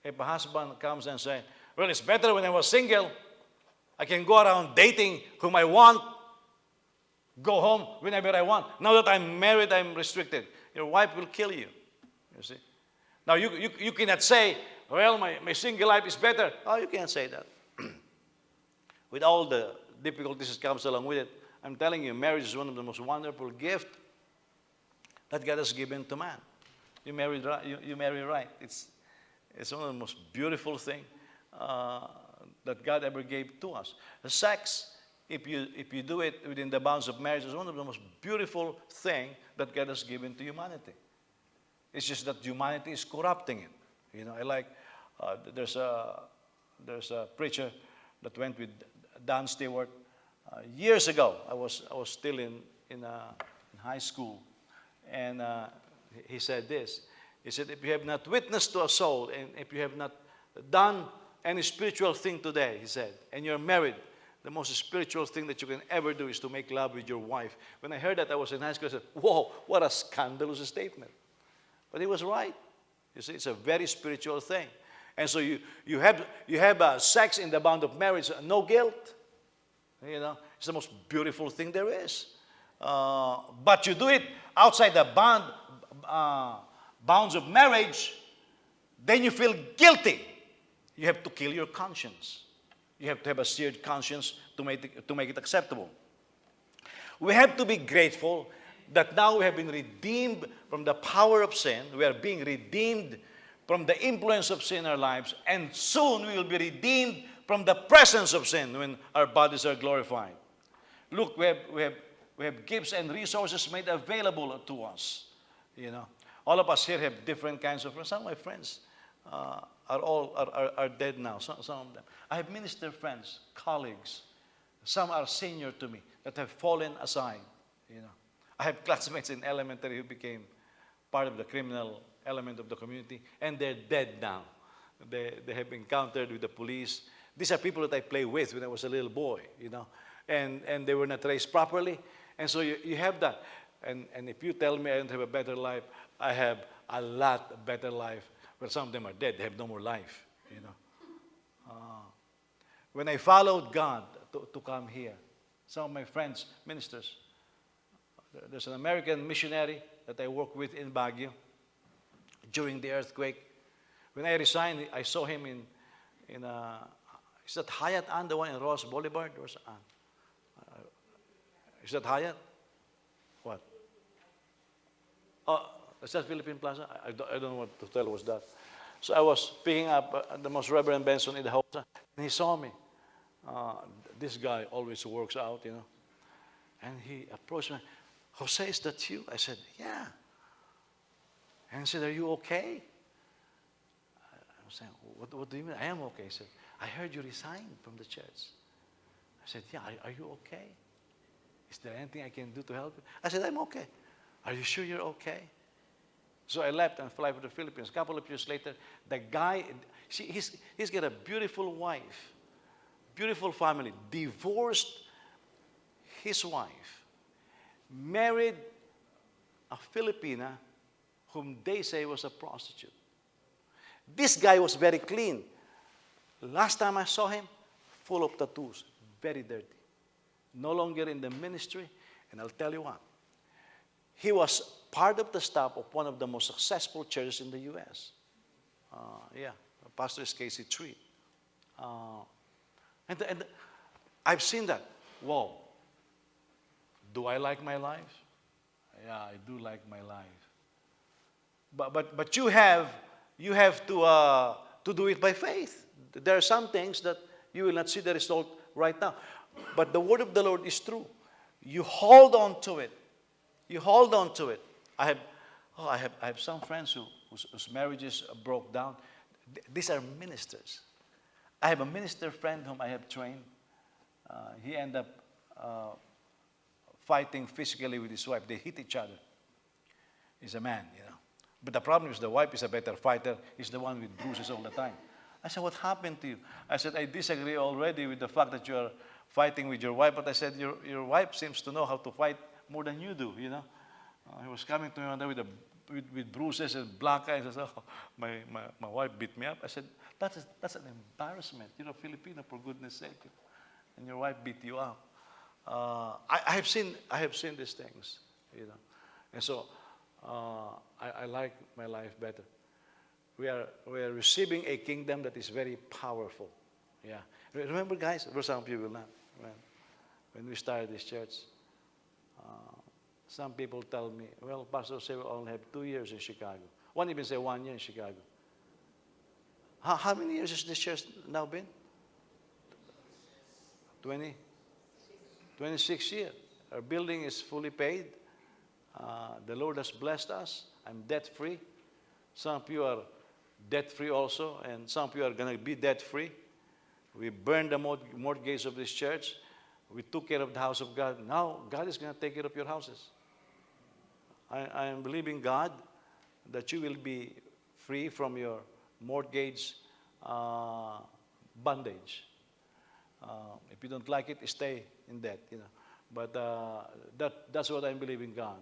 If a husband comes and says, well, it's better when I was single. I can go around dating whom I want, go home whenever I want. Now that I'm married, I'm restricted. Your wife will kill you. You see? Now, you cannot say, well, my single life is better. Oh, you can't say that. With all the difficulties that comes along with it, I'm telling you, marriage is one of the most wonderful gifts that God has given to man. You marry right. It's one of the most beautiful things that God ever gave to us. The sex, if you do it within the bounds of marriage, is one of the most beautiful things that God has given to humanity. It's just that humanity is corrupting it. You know, I like there's a preacher that went with Don Stewart years ago. I was still in high school, and he said this. He said, if you have not witnessed to a soul, and if you have not done any spiritual thing today, he said, and you're married, the most spiritual thing that you can ever do is to make love with your wife. When I heard that, I was in high school. I said, whoa, what a scandalous statement. But he was right. You see, it's a very spiritual thing. And so you have sex in the bound of marriage, no guilt. You know, it's the most beautiful thing there is. But you do it outside the bounds of marriage, then you feel guilty. You have to kill your conscience. You have to have a seared conscience to make it acceptable. We have to be grateful that now we have been redeemed from the power of sin. We are being redeemed from the influence of sin in our lives, and soon we will be redeemed from the presence of sin when our bodies are glorified. Look, we have gifts and resources made available to us. You know, all of us here have different kinds of friends. Some of my friends are dead now. Some of them. I have minister friends, colleagues. Some are senior to me that have fallen aside. You know, I have classmates in elementary who became part of the criminal element of the community, and they're dead now. They have encountered with the police. These are people that I played with when I was a little boy, you know, and they were not raised properly. And so you have that. And if you tell me I don't have a better life, I have a lot better life. Well, some of them are dead. They have no more life, you know. When I followed God to come here, some of my friends, ministers, there's an American missionary that I work with in Baguio during the earthquake. When I resigned, I saw him in is that Hyatt Ann, the one in Ross Boulevard? Or is that Hyatt? What? Oh, is that Philippine Plaza? I don't know what to tell was that. So I was picking up the most Reverend Benson in the house, and he saw me. This guy always works out, you know. And he approached me. Jose, is that you? I said, yeah. And he said, are you okay? I was saying, what do you mean? I am okay. He said, I heard you resigned from the church. I said, yeah, are you okay? Is there anything I can do to help you? I said, I'm okay. Are you sure you're okay? So I left and flew to the Philippines. A couple of years later, the guy, he's got a beautiful wife, beautiful family, divorced his wife, married a Filipina whom they say was a prostitute. This guy was very clean. Last time I saw him, full of tattoos, very dirty. No longer in the ministry, and I'll tell you what. He was part of the staff of one of the most successful churches in the U.S. Pastor is Casey Tree. And I've seen that. Whoa. Do I like my life? Yeah, I do like my life. But you have to do it by faith. There are some things that you will not see the result right now. But the word of the Lord is true. You hold on to it. You hold on to it. I have some friends whose marriages broke down. These are ministers. I have a minister friend whom I have trained. He ended up fighting physically with his wife. They hit each other. He's a man, you know. But the problem is the wife is a better fighter. He's the one with bruises all the time. I said, what happened to you? I said, I disagree already with the fact that you are fighting with your wife. But I said, your wife seems to know how to fight more than you do, you know. He was coming to me one day with bruises and black eyes. I said, oh, my wife beat me up. I said, that's an embarrassment. You're a Filipino, for goodness sake. And your wife beat you up. I have seen these things, you know. And so I like my life better. We are receiving a kingdom that is very powerful. Yeah. Remember, guys, for some people will not. When we started this church, some people tell me, well, Pastor say we only have 2 years in Chicago. One even say 1 year in Chicago. How many years has this church now been? 26 years. Our building is fully paid. The Lord has blessed us. I'm debt-free. Some of you are debt-free also, and some of you are going to be debt-free. We burned the mortgage of this church. We took care of the house of God. Now, God is going to take care of your houses. I am believing God that you will be free from your mortgage bondage. If you don't like it, stay in debt, you know. But that's what I'm believing God,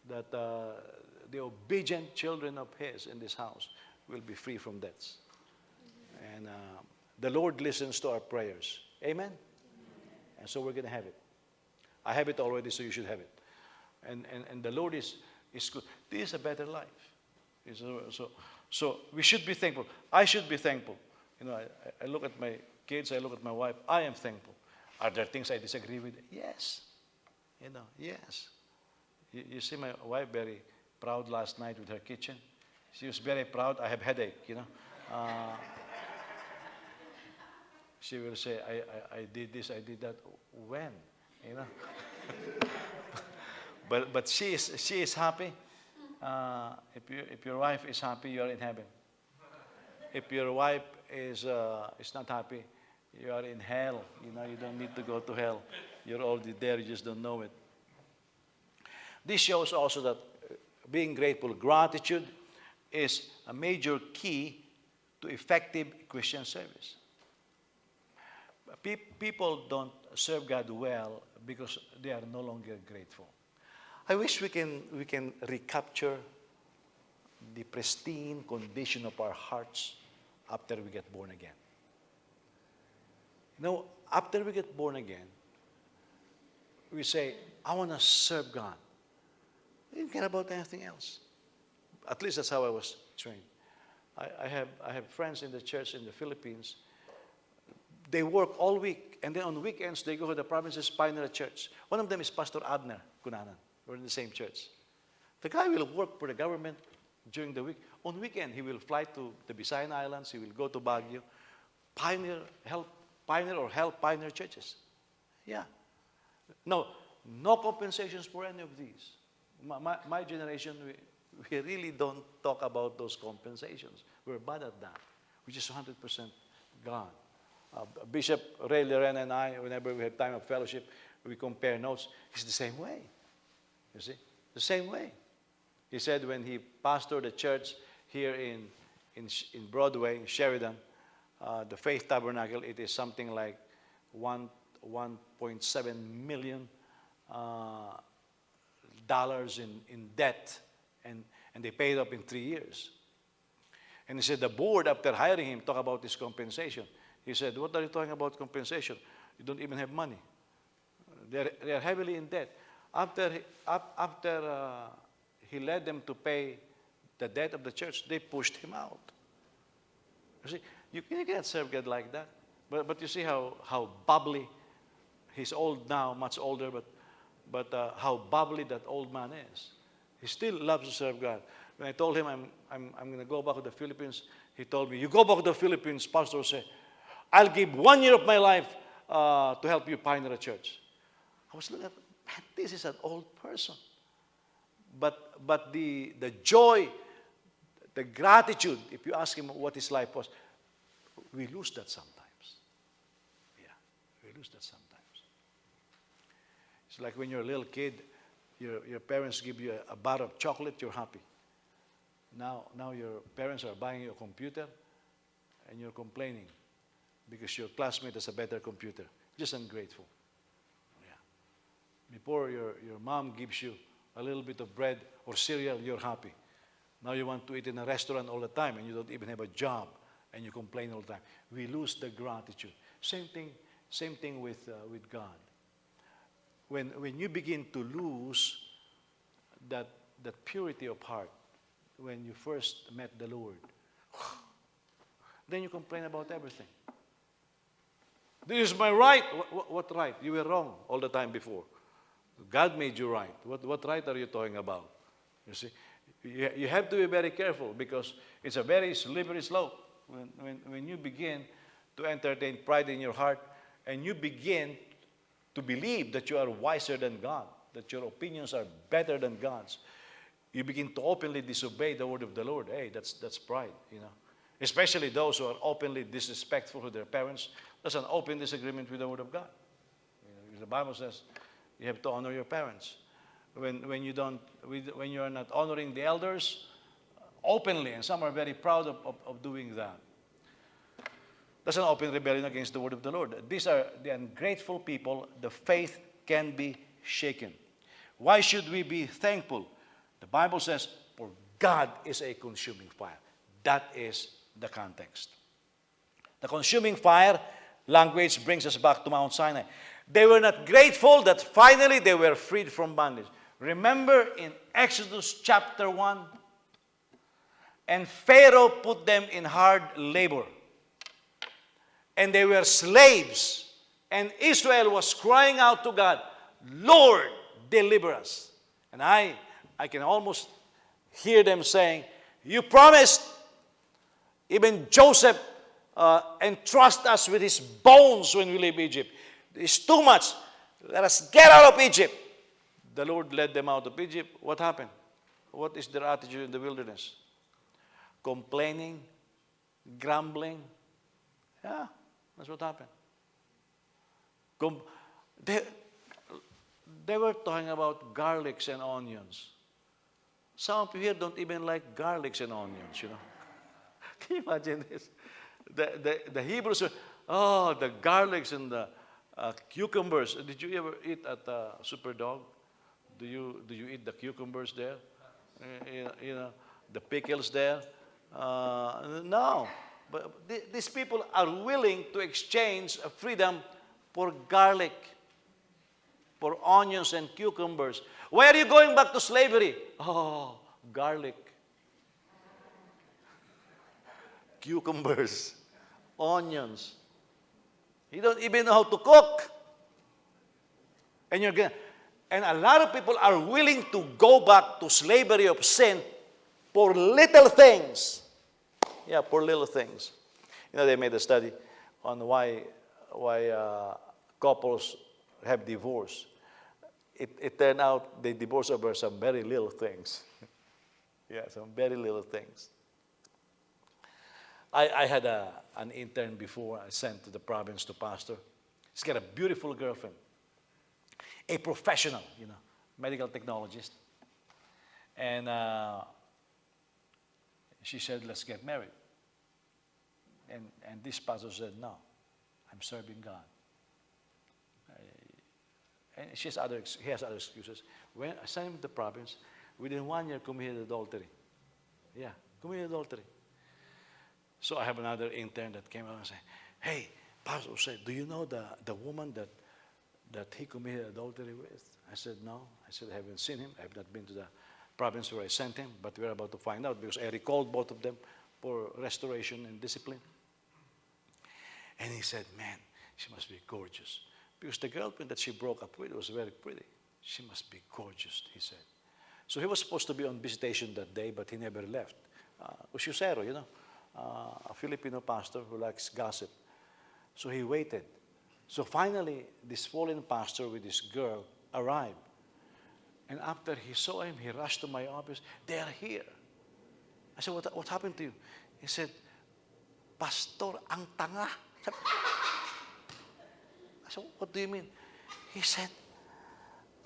that the obedient children of His in this house will be free from debts. And the Lord listens to our prayers. Amen? And so we're going to have it. I have it already, so you should have it. And the Lord is good. This is a better life. So we should be thankful. I should be thankful. You know, I look at my kids, I look at my wife. I am thankful. Are there things I disagree with? Yes. You know, yes. You see my wife very proud last night with her kitchen. She was very proud. I have headache, you know. She will say, I did this, I did that. When? You know. But she is happy. If your wife is happy, you are in heaven. If your wife is not happy, you are in hell. You know, you don't need to go to hell. You're already there, you just don't know it. This shows also that being grateful, gratitude is a major key to effective Christian service. People don't serve God well because they are no longer grateful. I wish we can recapture the pristine condition of our hearts after we get born again. You know, after we get born again, we say, I want to serve God. I didn't care about anything else. At least that's how I was trained. I have friends in the church in the Philippines. They work all week, and then on weekends they go to the provinces, pioneer a church. One of them is Pastor Abner Kunanan. We're in the same church. The guy will work for the government during the week. On weekend, he will fly to the Visayan Islands. He will go to Baguio, help pioneer churches. Yeah. No compensations for any of these. My generation, we really don't talk about those compensations. We're bad at that. We're just 100% gone. Bishop Ray Lorena and I, whenever we have time of fellowship, we compare notes. It's the same way. You see? The same way. He said when he pastored a church here in Broadway, Sheridan, the Faith Tabernacle, it is something like $1.7 million in debt, and they paid up in 3 years. And he said the board, after hiring him, talk about this compensation. He said, what are you talking about compensation? You don't even have money. They are heavily in debt. After he led them to pay the debt of the church, they pushed him out. You see, you can't serve God like that. But you see how bubbly, he's old now, much older, but how bubbly that old man is. He still loves to serve God. When I told him I'm going to go back to the Philippines, he told me, you go back to the Philippines, Pastor, say, I'll give 1 year of my life. to help you pioneer a church. I was looking at, man, this is an old person. But the joy, the gratitude, if you ask him what his life was, we lose that sometimes. Yeah, we lose that sometimes. It's like when you're a little kid, your parents give you a bar of chocolate, you're happy. Now your parents are buying you a computer, and you're complaining because your classmate has a better computer. Just ungrateful. Yeah. Before your mom gives you a little bit of bread or cereal, you're happy. Now you want to eat in a restaurant all the time, and you don't even have a job, and you complain all the time. We lose the gratitude. Same thing with God. When you begin to lose that purity of heart, when you first met the Lord, then you complain about everything. This is my right. What right? You were wrong all the time before. God made you right. What right are you talking about? You see, you have to be very careful because it's a very slippery slope. When you begin to entertain pride in your heart and you begin to believe that you are wiser than God, that your opinions are better than God's, you begin to openly disobey the word of the Lord. Hey, that's pride, you know. Especially those who are openly disrespectful to their parents. That's an open disagreement with the word of God. You know, the Bible says you have to honor your parents. When you are not honoring the elders openly, and some are very proud of doing that. That's an open rebellion against the word of the Lord. These are the ungrateful people. The faith can be shaken. Why should we be thankful? The Bible says, for God is a consuming fire. That is the context. The consuming fire language brings us back to Mount Sinai. They were not grateful that finally they were freed from bondage. Remember in Exodus chapter 1, and Pharaoh put them in hard labor. And they were slaves. And Israel was crying out to God, Lord, deliver us. And I can almost hear them saying, you promised even Joseph entrust us with his bones when we leave Egypt. It's too much. Let us get out of Egypt. The Lord led them out of Egypt. What happened? What is their attitude in the wilderness? Complaining, grumbling. Yeah, that's what happened. They were talking about garlics and onions. Some of you here don't even like garlics and onions, you know. Can you imagine this? The Hebrews were, oh, the garlics and the cucumbers. Did you ever eat at Superdog? Do you eat the cucumbers there? You know, the pickles there? No. But these people are willing to exchange freedom for garlic, for onions and cucumbers. Why are you going back to slavery? Oh, garlic, cucumbers, onions. You don't even know how to cook. And a lot of people are willing to go back to slavery of sin for little things. Yeah, for little things. You know, they made a study on why couples have divorce. It turned out they divorce over some very little things. Yeah, some very little things. I had an intern before I sent to the province to pastor. He's got a beautiful girlfriend, a professional, you know, medical technologist. And she said, let's get married. And this pastor said, no, I'm serving God. And he has other excuses. When I sent him to the province, within 1 year, committed adultery. Yeah, committed adultery. So I have another intern that came out and said, hey, pastor said, do you know the woman that he committed adultery with? I said, no. I said, I haven't seen him. I have not been to the province where I sent him, but we're about to find out because I recalled both of them for restoration and discipline. And he said, man, she must be gorgeous. Because the girlfriend that she broke up with was very pretty. She must be gorgeous, he said. So he was supposed to be on visitation that day, but he never left. Usyusero, you know, a Filipino pastor who likes gossip. So he waited So finally, this fallen pastor with this girl arrived. And after he saw him, he rushed to my office. They are here. I said, what happened to you? He said, Pastor, ang tanga. I said, what do you mean? He said,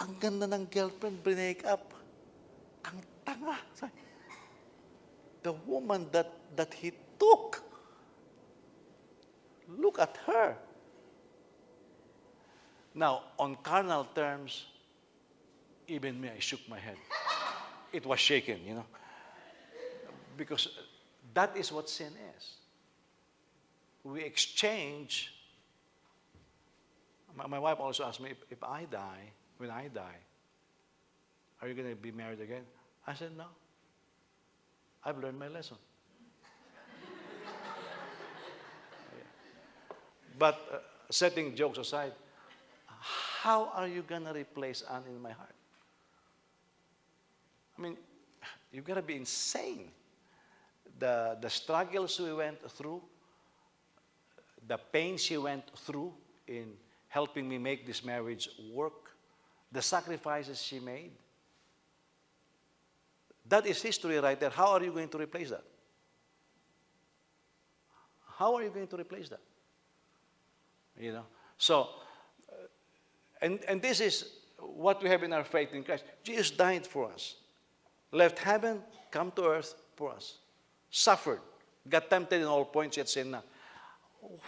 ang ganda ng girlfriend, break up. Ang tanga. The woman that he took, look at her. Now, on carnal terms, even me, I shook my head. It was shaken, because that is what sin is. We exchange. My wife also asked me, if I die, when I die, are you going to be married again? I said, no. I've learned my lesson. But setting jokes aside, how are you going to replace Anne in my heart? I mean, you've got to be insane. The struggles we went through, the pain she went through in helping me make this marriage work, the sacrifices she made, that is history right there. How are you going to replace that? How are you going to replace that? So, and this is what we have in our faith in Christ. Jesus died for us, left heaven, come to earth for us, suffered, got tempted in all points, yet sinned not.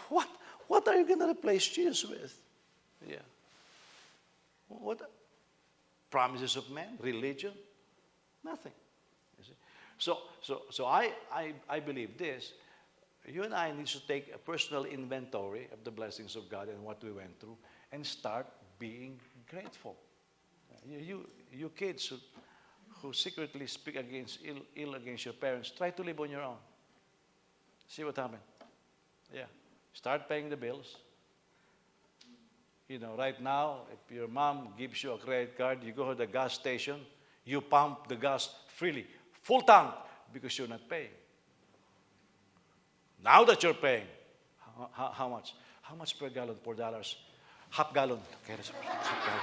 What are you going to replace Jesus with? Yeah. What? Promises of men? Religion? Nothing. You see? So I believe this. You and I need to take a personal inventory of the blessings of God and what we went through and start being grateful. You kids who secretly speak ill against your parents, try to live on your own. See what happens. Yeah. Start paying the bills. Right now, if your mom gives you a credit card, you go to the gas station, you pump the gas freely, full tank, because you're not paying. Now that you're paying, how much? How much per gallon? $4. Half gallon. Okay, that's half gallon.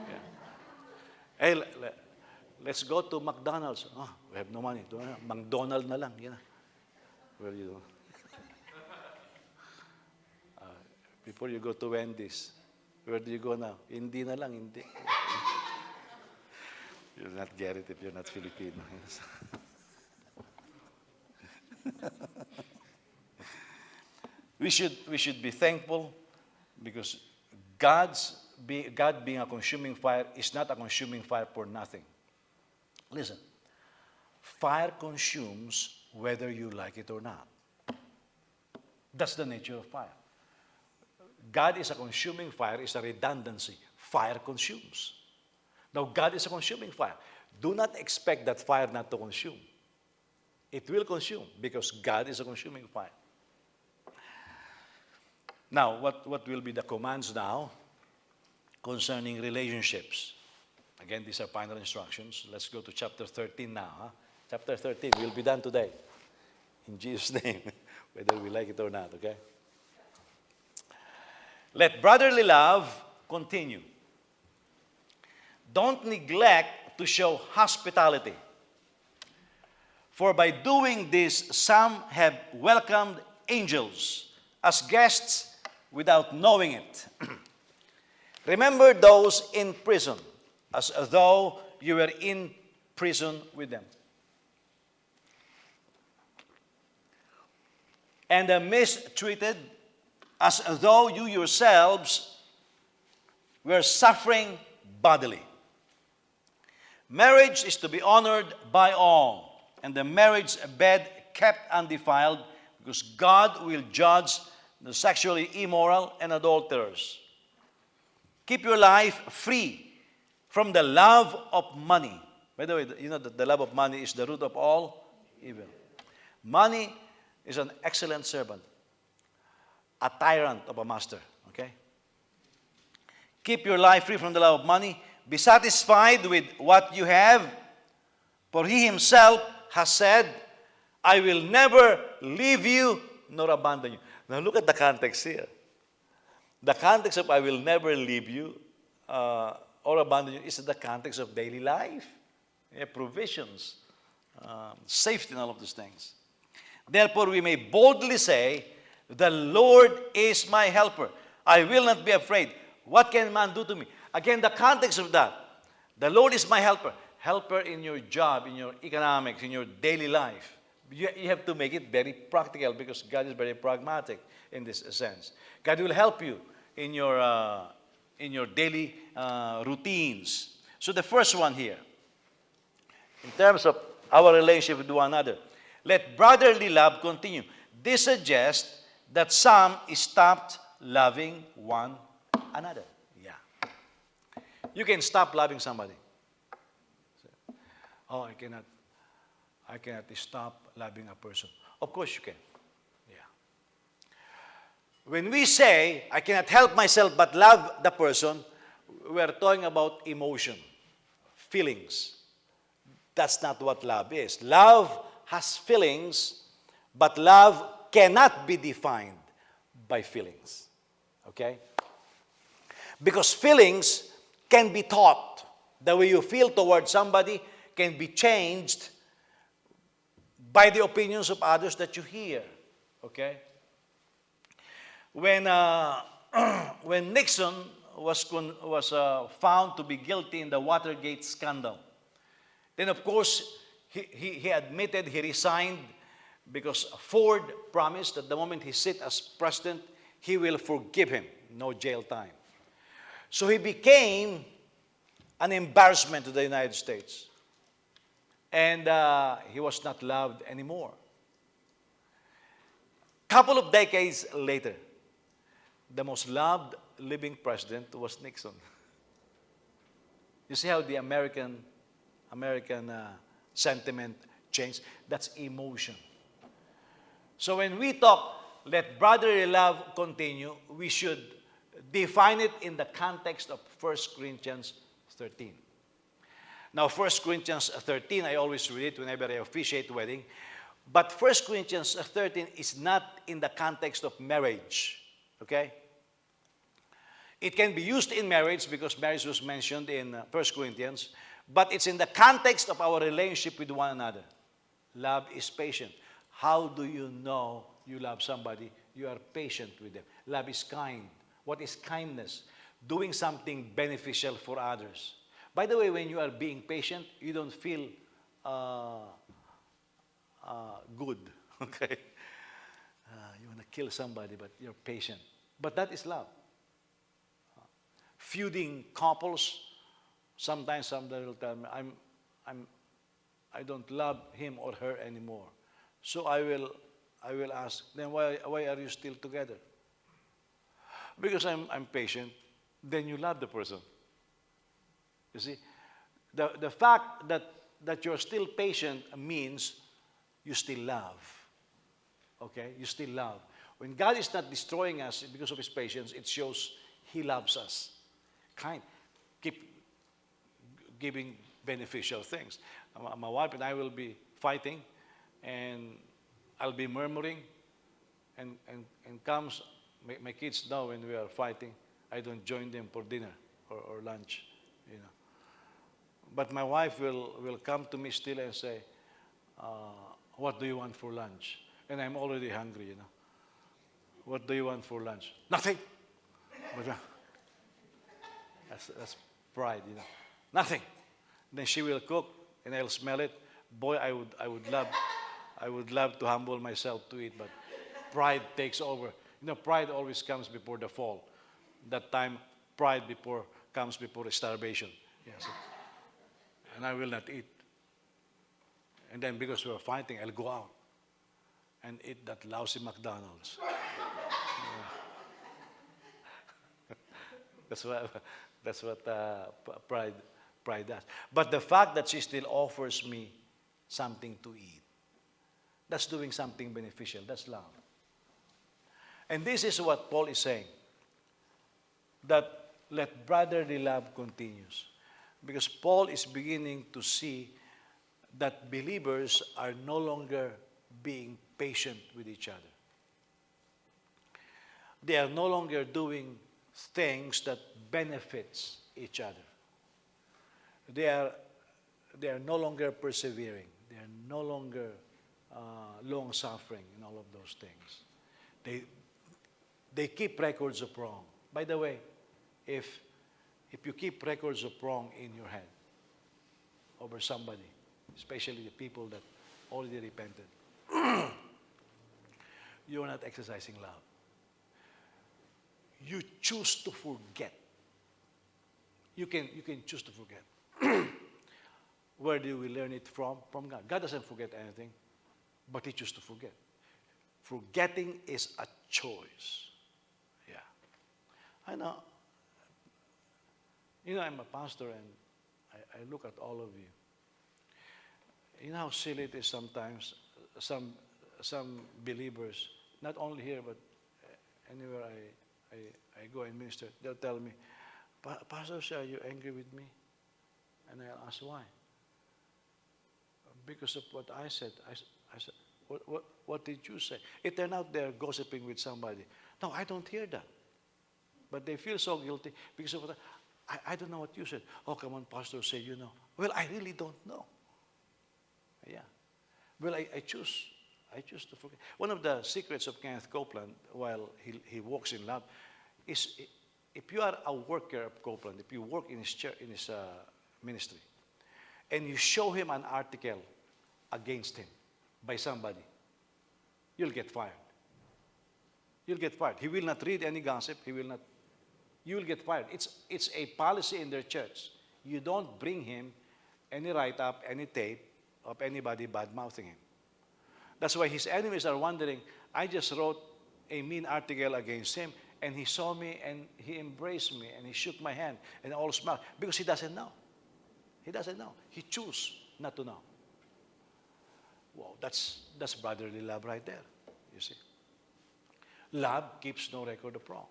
Yeah. Hey, let's go to McDonald's. We have no money. McDonald's na lang. Where you do? Before you go to Wendy's, where do you go now? Hindi na lang, hindi. You'll not get it if you're not Filipino. We should be thankful because God being a consuming fire is not a consuming fire for nothing. Listen, fire consumes whether you like it or not. That's the nature of fire. God is a consuming fire, is a redundancy. Fire consumes. Now, God is a consuming fire. Do not expect that fire not to consume. It will consume because God is a consuming fire. Now, what will be the commands now concerning relationships? Again, these are final instructions. Let's go to chapter 13 now. Chapter 13, we'll be done today. In Jesus' name, whether we like it or not, okay? Let brotherly love continue. Don't neglect to show hospitality. For by doing this, some have welcomed angels as guests without knowing it. Remember those in prison, as though you were in prison with them. And are mistreated, as though you yourselves were suffering bodily. Marriage is to be honored by all, and the marriage bed kept undefiled, because God will judge the sexually immoral and adulterers. Keep your life free from the love of money. By the way, you know that the love of money is the root of all evil. Money is an excellent servant, a tyrant of a master, okay? Keep your life free from the love of money. Be satisfied with what you have, for he himself has said, I will never leave you nor abandon you. Now look at the context here. The context of I will never leave you or abandon you is the context of daily life, provisions, safety, and all of these things. Therefore, we may boldly say, the Lord is my helper. I will not be afraid. What can man do to me? Again, the context of that. The Lord is my helper. Helper in your job, in your economics, in your daily life. You have to make it very practical because God is very pragmatic in this sense. God will help you in your daily routines. So the first one here, in terms of our relationship with one another, let brotherly love continue. This suggests that some stopped loving one another. Yeah. You can stop loving somebody. Oh, I cannot stop loving a person. Of course you can. Yeah. When we say, I cannot help myself but love the person, we are talking about emotion, feelings. That's not what love is. Love has feelings, but love cannot be defined by feelings. Okay? Because feelings can be taught. The way you feel towards somebody can be changed by the opinions of others that you hear. Okay? When Nixon was found to be guilty in the Watergate scandal, then of course he admitted, he resigned because Ford promised that the moment he sits as president, he will forgive him, no jail time. So he became an embarrassment to the United States. And he was not loved anymore. Couple of decades later, the most loved living president was Nixon. You see how the American sentiment changed? That's emotion. So when we talk, let brotherly love continue, we should define it in the context of 1 Corinthians 13. Now, 1 Corinthians 13, I always read it whenever I officiate wedding. But 1 Corinthians 13 is not in the context of marriage. Okay? It can be used in marriage because marriage was mentioned in 1 Corinthians. But it's in the context of our relationship with one another. Love is patient. How do you know you love somebody? You are patient with them. Love is kind. What is kindness? Doing something beneficial for others. By the way, when you are being patient, you don't feel good. Okay? You want to kill somebody, but you're patient. But that is love. Feuding couples, sometimes somebody will tell me, I don't love him or her anymore. So I will ask, then why are you still together? Because I'm patient. Then you love the person. You see, the fact that you're still patient means you still love. Okay? You still love. When God is not destroying us because of His patience, it shows He loves us. Kind. Keep giving beneficial things. My wife and I will be fighting, and I'll be murmuring, and comes, my kids know when we are fighting, I don't join them for dinner or lunch, you know. But my wife will come to me still and say, what do you want for lunch? And I'm already hungry, you know. What do you want for lunch? Nothing. But, that's pride, you know. Nothing. Then she will cook, and I'll smell it. Boy, I would love to humble myself to eat, but pride takes over. You know, pride always comes before the fall. That time, pride comes before starvation. Yes. And I will not eat. And then because we're fighting, I'll go out and eat that lousy McDonald's. That's what pride does. But the fact that she still offers me something to eat, that's doing something beneficial. That's love. And this is what Paul is saying, that let brotherly love continues. Because Paul is beginning to see that believers are no longer being patient with each other. They are no longer doing things that benefits each other. They are, they are no longer persevering. They are no longer long-suffering in all of those things. They, they keep records of wrong. By the way, if, if you keep records of wrong in your head over somebody, especially the people that already repented, you're not exercising love. You choose to forget. You can choose to forget. Where do we learn it from? From God. God doesn't forget anything, but He chooses to forget. Forgetting is a choice. Yeah. I know. You know, I'm a pastor and I look at all of you. You know how silly it is sometimes. Some believers, not only here but anywhere I go and minister, they'll tell me, Pastor, are you angry with me? And I'll ask why. Because of what I said. I said, what did you say? It turned out they're gossiping with somebody. No, I don't hear that. But they feel so guilty because of what I don't know what you said. Oh, come on, Pastor, say you know. Well, I really don't know. Yeah. Well, I choose to forget. One of the secrets of Kenneth Copeland, while he walks in love, is if you are a worker of Copeland, if you work in his church, in his ministry, and you show him an article against him by somebody, you'll get fired. You'll get fired. He will not read any gossip. He will not. You will get fired. It's a policy in their church. You don't bring him any write-up, any tape of anybody bad-mouthing him. That's why his enemies are wondering, I just wrote a mean article against him, and he saw me, and he embraced me, and he shook my hand, and all smiled, because he doesn't know. He doesn't know. He chooses not to know. Wow, that's brotherly love right there, you see. Love keeps no record of wrong.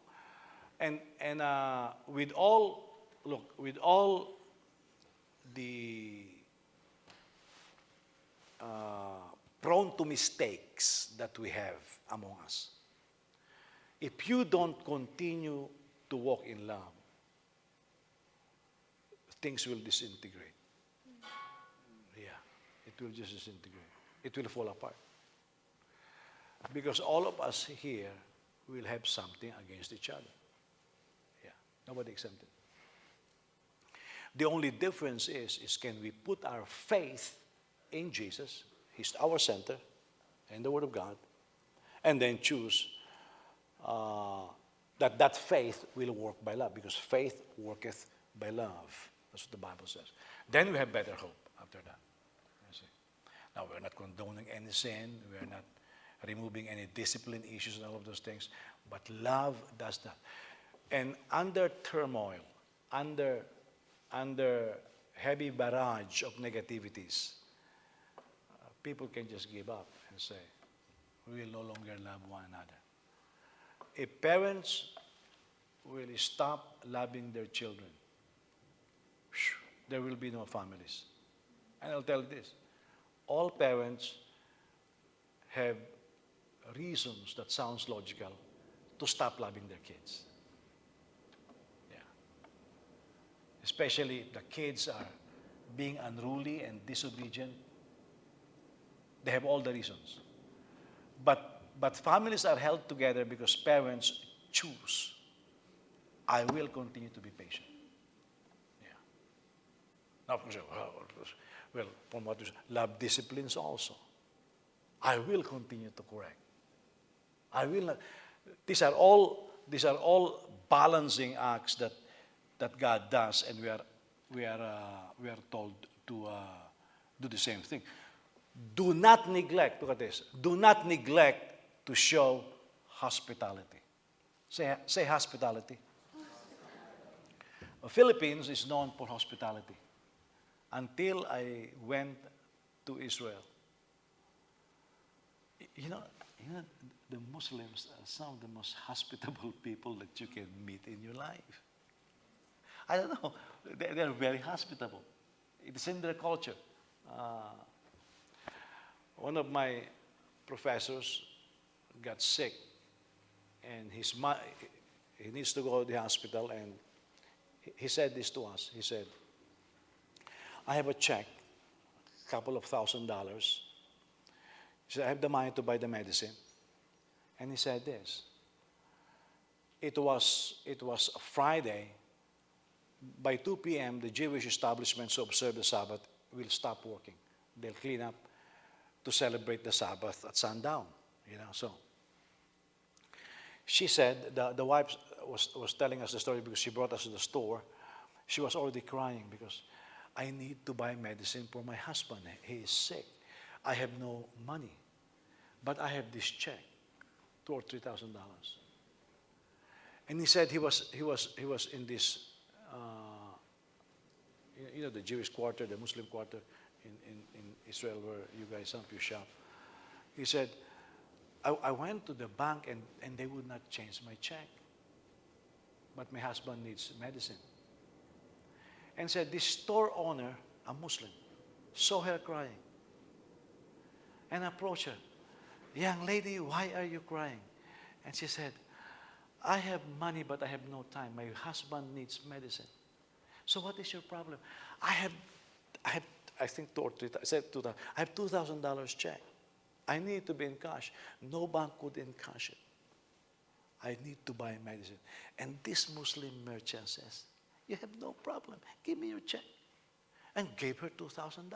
And with all the prone to mistakes that we have among us, if you don't continue to walk in love, things will disintegrate. Yeah, it will just disintegrate. It will fall apart. Because all of us here will have something against each other. Yeah, nobody exempted. The only difference is can we put our faith in Jesus, He's our center, and the Word of God, and then choose that faith will work by love, because faith worketh by love. That's what the Bible says. Then we have better hope after that. You see. Now, we're not condoning any sin. We're not removing any discipline issues and all of those things. But love does that. And under turmoil, under heavy barrage of negativities, people can just give up and say, we will no longer love one another. If parents will stop loving their children, there will be no families. And I'll tell you this, all parents have reasons that sounds logical to stop loving their kids. Yeah. Especially if the kids are being unruly and disobedient. They have all the reasons. But families are held together because parents choose. I will continue to be patient. Yeah. Now, well, from what you say, love disciplines also. I will continue to correct. I will not. These are all balancing acts that God does, and we are told to do the same thing. Do not neglect. Look at this. Do not neglect to show hospitality. Say hospitality. The Philippines is known for hospitality. Until I went to Israel, you know, the Muslims are some of the most hospitable people that you can meet in your life. I don't know. They're very hospitable. It's in their culture. One of my professors got sick and he needs to go to the hospital, and he said this to us. He said, I have a check, a couple of $1,000. He said, I have the money to buy the medicine. And he said this. It was a Friday. By 2 p.m., the Jewish establishments who observe the Sabbath will stop working. They'll clean up to celebrate the Sabbath at sundown. So she said, the wife was telling us the story because she brought us to the store. She was already crying because I need to buy medicine for my husband. He is sick. I have no money, but I have this check, $2,000 or $3,000. And he said he was in this, the Jewish quarter, the Muslim quarter in Israel, where you guys, some of you shop. He said, I went to the bank and they would not change my check. But my husband needs medicine. And said, this store owner, a Muslim, saw her crying and approached her. Young lady, why are you crying? And she said, I have money, but I have no time. My husband needs medicine. So what is your problem? I think, I said to them, I have $2,000 check. I need to be in cash. No bank could encash it. I need to buy medicine. And this Muslim merchant says, you have no problem. Give me your check. And gave her $2,000.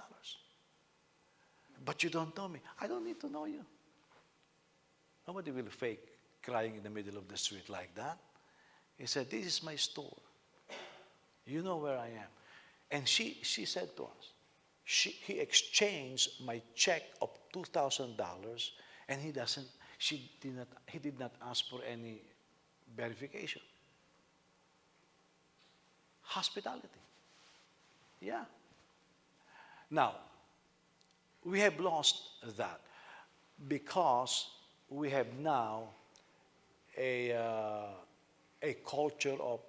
But you don't know me. I don't need to know you. Nobody will fake crying in the middle of the street like that. He said, this is my store. You know where I am. And she said to us, he exchanged my check of $2,000 and he did not ask for any verification. Hospitality. Yeah. Now, we have lost that because we have now a culture of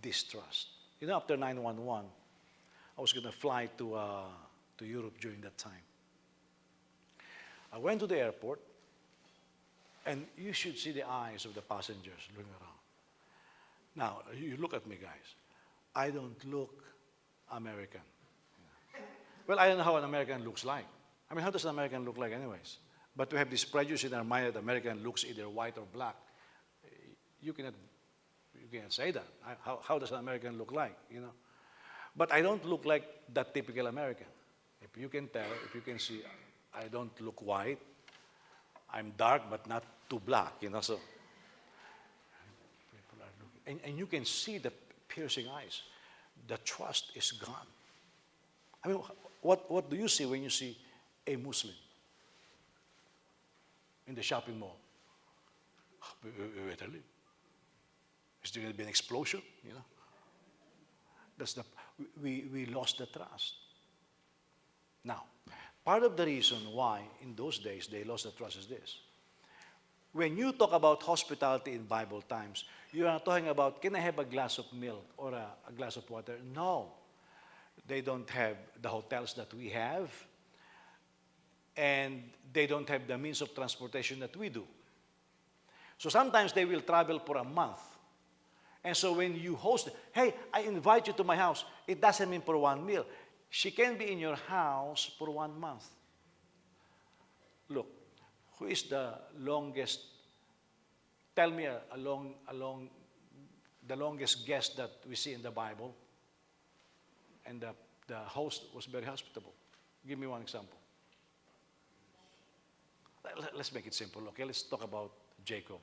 distrust. After 9/11, I was going to fly to Europe during that time. I went to the airport, and you should see the eyes of the passengers looking around. Now, you look at me, guys. I don't look American. Well, I don't know how an American looks like. I mean, how does an American look like anyways? But we have this prejudice in our mind that American looks either white or black. You cannot say that. How does an American look like, But I don't look like that typical American. If you can tell, if you can see, I don't look white. I'm dark, but not too black, So people are looking. And you can see the piercing eyes. The trust is gone. I mean, what do you see when you see a Muslim in the shopping mall? Better leave. Is there going to be an explosion? We lost the trust. Now, part of the reason why in those days they lost the trust is this. When you talk about hospitality in Bible times, you are not talking about, can I have a glass of milk or a glass of water? No. They don't have the hotels that we have, and they don't have the means of transportation that we do. So sometimes they will travel for a month. And so when you host, hey, I invite you to my house, it doesn't mean for one meal. She can be in your house for 1 month. Look, who is the longest, tell me the longest guest that we see in the Bible, and the host was very hospitable. Give me one example. Let's make it simple, okay? Let's talk about Jacob.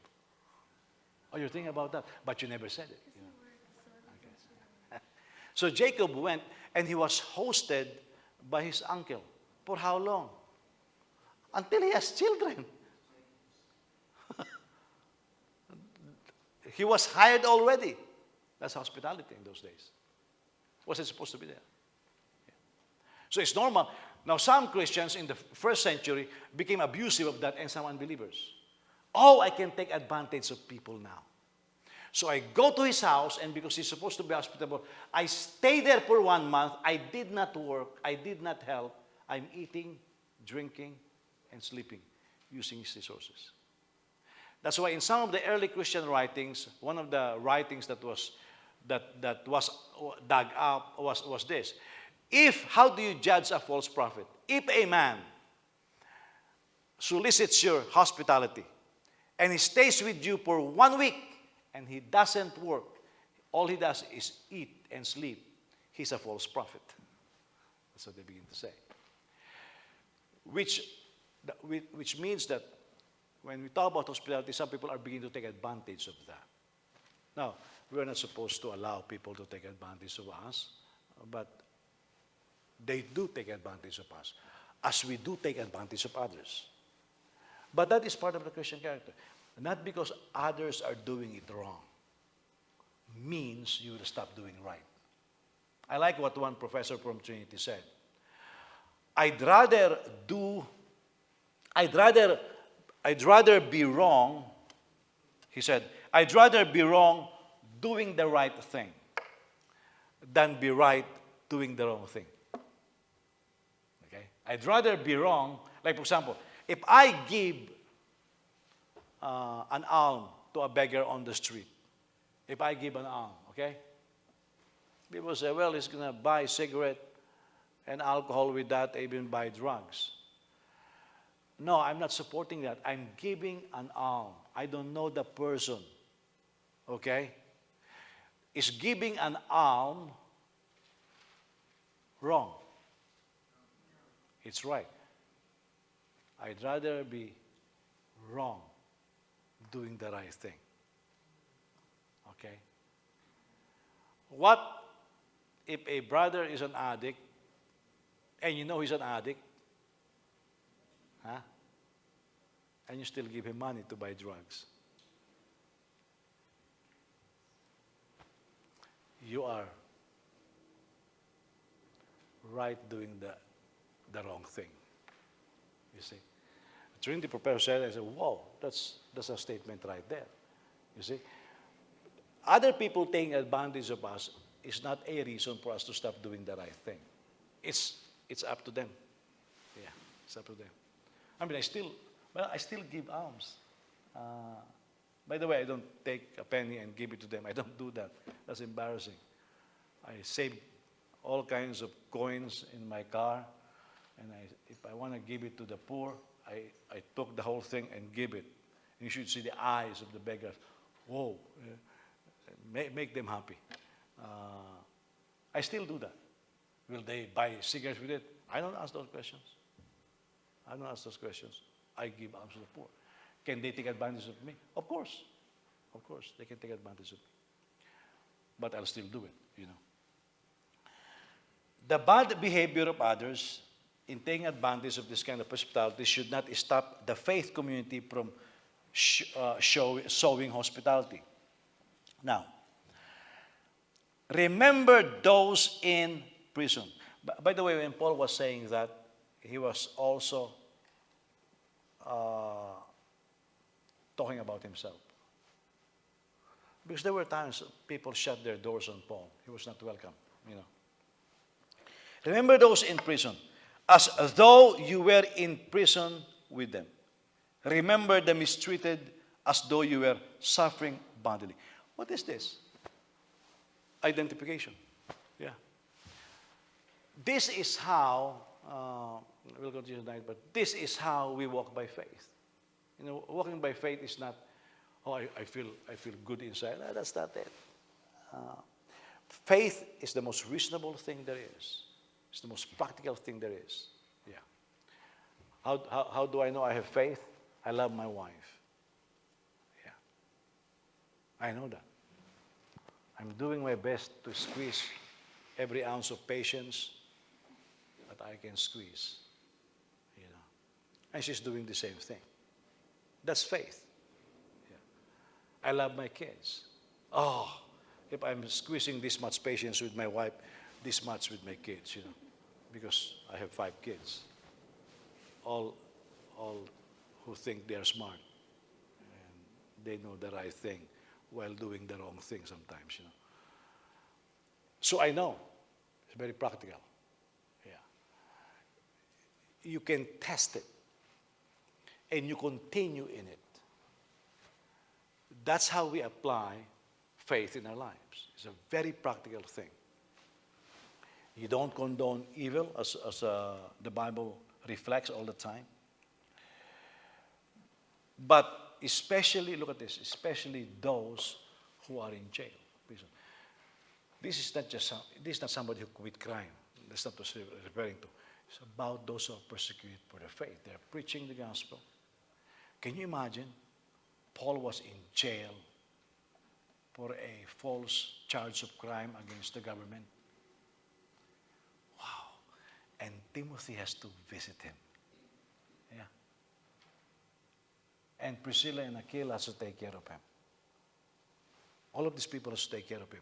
Oh, you're thinking about that, but you never said it. Okay. So Jacob went, and he was hosted by his uncle. For how long? Until he has children. He was hired already. That's hospitality in those days. Wasn't supposed to be there. Yeah. So it's normal. Now, some Christians in the first century became abusive of that, and some unbelievers. Oh, I can take advantage of people now. So I go to his house, and because he's supposed to be hospitable, I stay there for 1 month. I did not work. I did not help. I'm eating, drinking, and sleeping using his resources. That's why in some of the early Christian writings, one of the writings that was dug up was this. How do you judge a false prophet? If a man solicits your hospitality and he stays with you for 1 week and he doesn't work, all he does is eat and sleep, he's a false prophet. That's what they begin to say. Which means that when we talk about hospitality, some people are beginning to take advantage of that. Now, we're not supposed to allow people to take advantage of us, but they do take advantage of us, as we do take advantage of others. But that is part of the Christian character. Not because others are doing it wrong means you will stop doing right. I like what one professor from Trinity said. I'd rather be wrong, he said, I'd rather be wrong doing the right thing than be right doing the wrong thing. Okay? I'd rather be wrong, like for example, if I give an alms to a beggar on the street, if I give an alms, okay? People say, well, he's going to buy cigarette and alcohol with that, even buy drugs. No, I'm not supporting that. I'm giving an alms. I don't know the person. Okay? Is giving an alms wrong? It's right. I'd rather be wrong doing the right thing. Okay? What if a brother is an addict and you know he's an addict? Huh? And you still give him money to buy drugs. You are right doing the wrong thing. You see? During the professor said, I said, whoa, that's a statement right there. You see? Other people taking advantage of us is not a reason for us to stop doing the right thing. It's up to them. Yeah, it's up to them. I mean, I still give alms. By the way, I don't take a penny and give it to them. I don't do that. That's embarrassing. I save all kinds of coins in my car, and if I want to give it to the poor, I took the whole thing and give it. You should see the eyes of the beggars. Whoa, make them happy. I still do that. Will they buy cigarettes with it? I don't ask those questions. I don't ask those questions. I give alms to the poor. Can they take advantage of me? Of course. Of course, they can take advantage of me. But I'll still do it, you know. The bad behavior of others in taking advantage of this kind of hospitality should not stop the faith community from showing hospitality. Now, remember those in prison. By the way, when Paul was saying that, he was also talking about himself. Because there were times people shut their doors on Paul. He was not welcome, you know. Remember those in prison, as though you were in prison with them. Remember the mistreated as though you were suffering bodily. What is this? Identification. Yeah. This is how, we'll continue tonight, but this is how we walk by faith. You know, walking by faith is not, oh, I feel good inside. No, that's not it. Faith is the most reasonable thing there is. It's the most practical thing there is. Yeah. How do I know I have faith? I love my wife. Yeah. I know that. I'm doing my best to squeeze every ounce of patience that I can squeeze. You know. And she's doing the same thing. That's faith. Yeah. I love my kids. Oh, if I'm squeezing this much patience with my wife, this much with my kids, you know, because I have 5 kids, all who think they are smart, and they know the right thing while doing the wrong thing sometimes, you know. So I know, it's very practical. Yeah. You can test it, and you continue in it. That's how we apply faith in our lives. It's a very practical thing. You don't condone evil, as the Bible reflects all the time. But especially, look at this, especially those who are in jail, prison. This is not somebody who commit crime. That's not what it's referring to. It's about those who are persecuted for their faith. They're preaching the gospel. Can you imagine? Paul was in jail for a false charge of crime against the government. Wow. And Timothy has to visit him. Yeah. And Priscilla and Aquila has to take care of him. All of these people have to take care of him.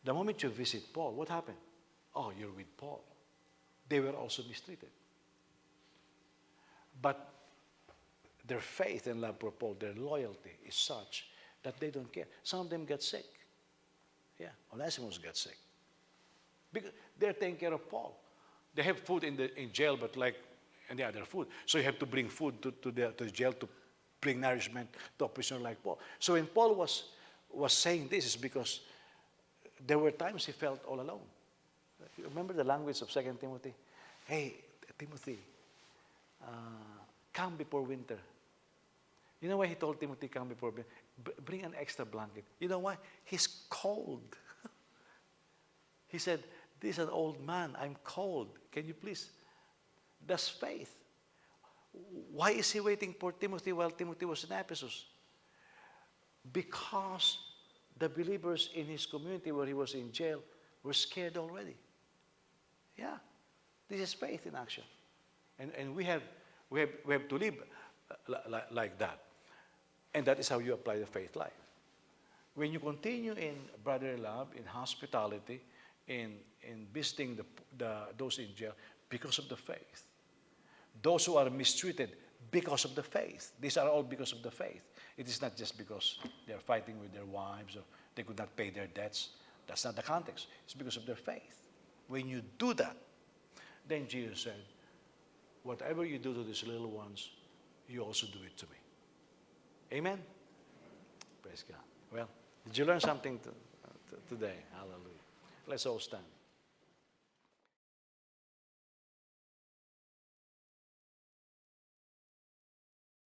The moment you visit Paul, what happened? Oh, you're with Paul. They were also mistreated. But their faith and love for Paul, their loyalty is such that they don't care. Some of them get sick. Yeah, Onesimus got sick. Because they're taking care of Paul. They have food in jail, but like any other food. So you have to bring food to the jail to bring nourishment to a prisoner like Paul. So when Paul was saying this, is because there were times he felt all alone. You remember the language of 2 Timothy? Hey, Timothy, come before winter. You know why he told Timothy, come before winter? Bring an extra blanket. You know why? He's cold. He said, this is an old man. I'm cold. Can you please? That's faith. Why is he waiting for Timothy while Timothy was in Ephesus? Because the believers in his community where he was in jail were scared already. Yeah. This is faith in action. And we have to live like that. And that is how you apply the faith life. When you continue in brotherly love, in hospitality, in visiting those in jail, because of the faith. Those who are mistreated, because of the faith. These are all because of the faith. It is not just because they are fighting with their wives or they could not pay their debts. That's not the context. It's because of their faith. When you do that, then Jesus said, whatever you do to these little ones, you also do it to me. Amen? Praise God. Well, did you learn something today? Hallelujah. Let's all stand.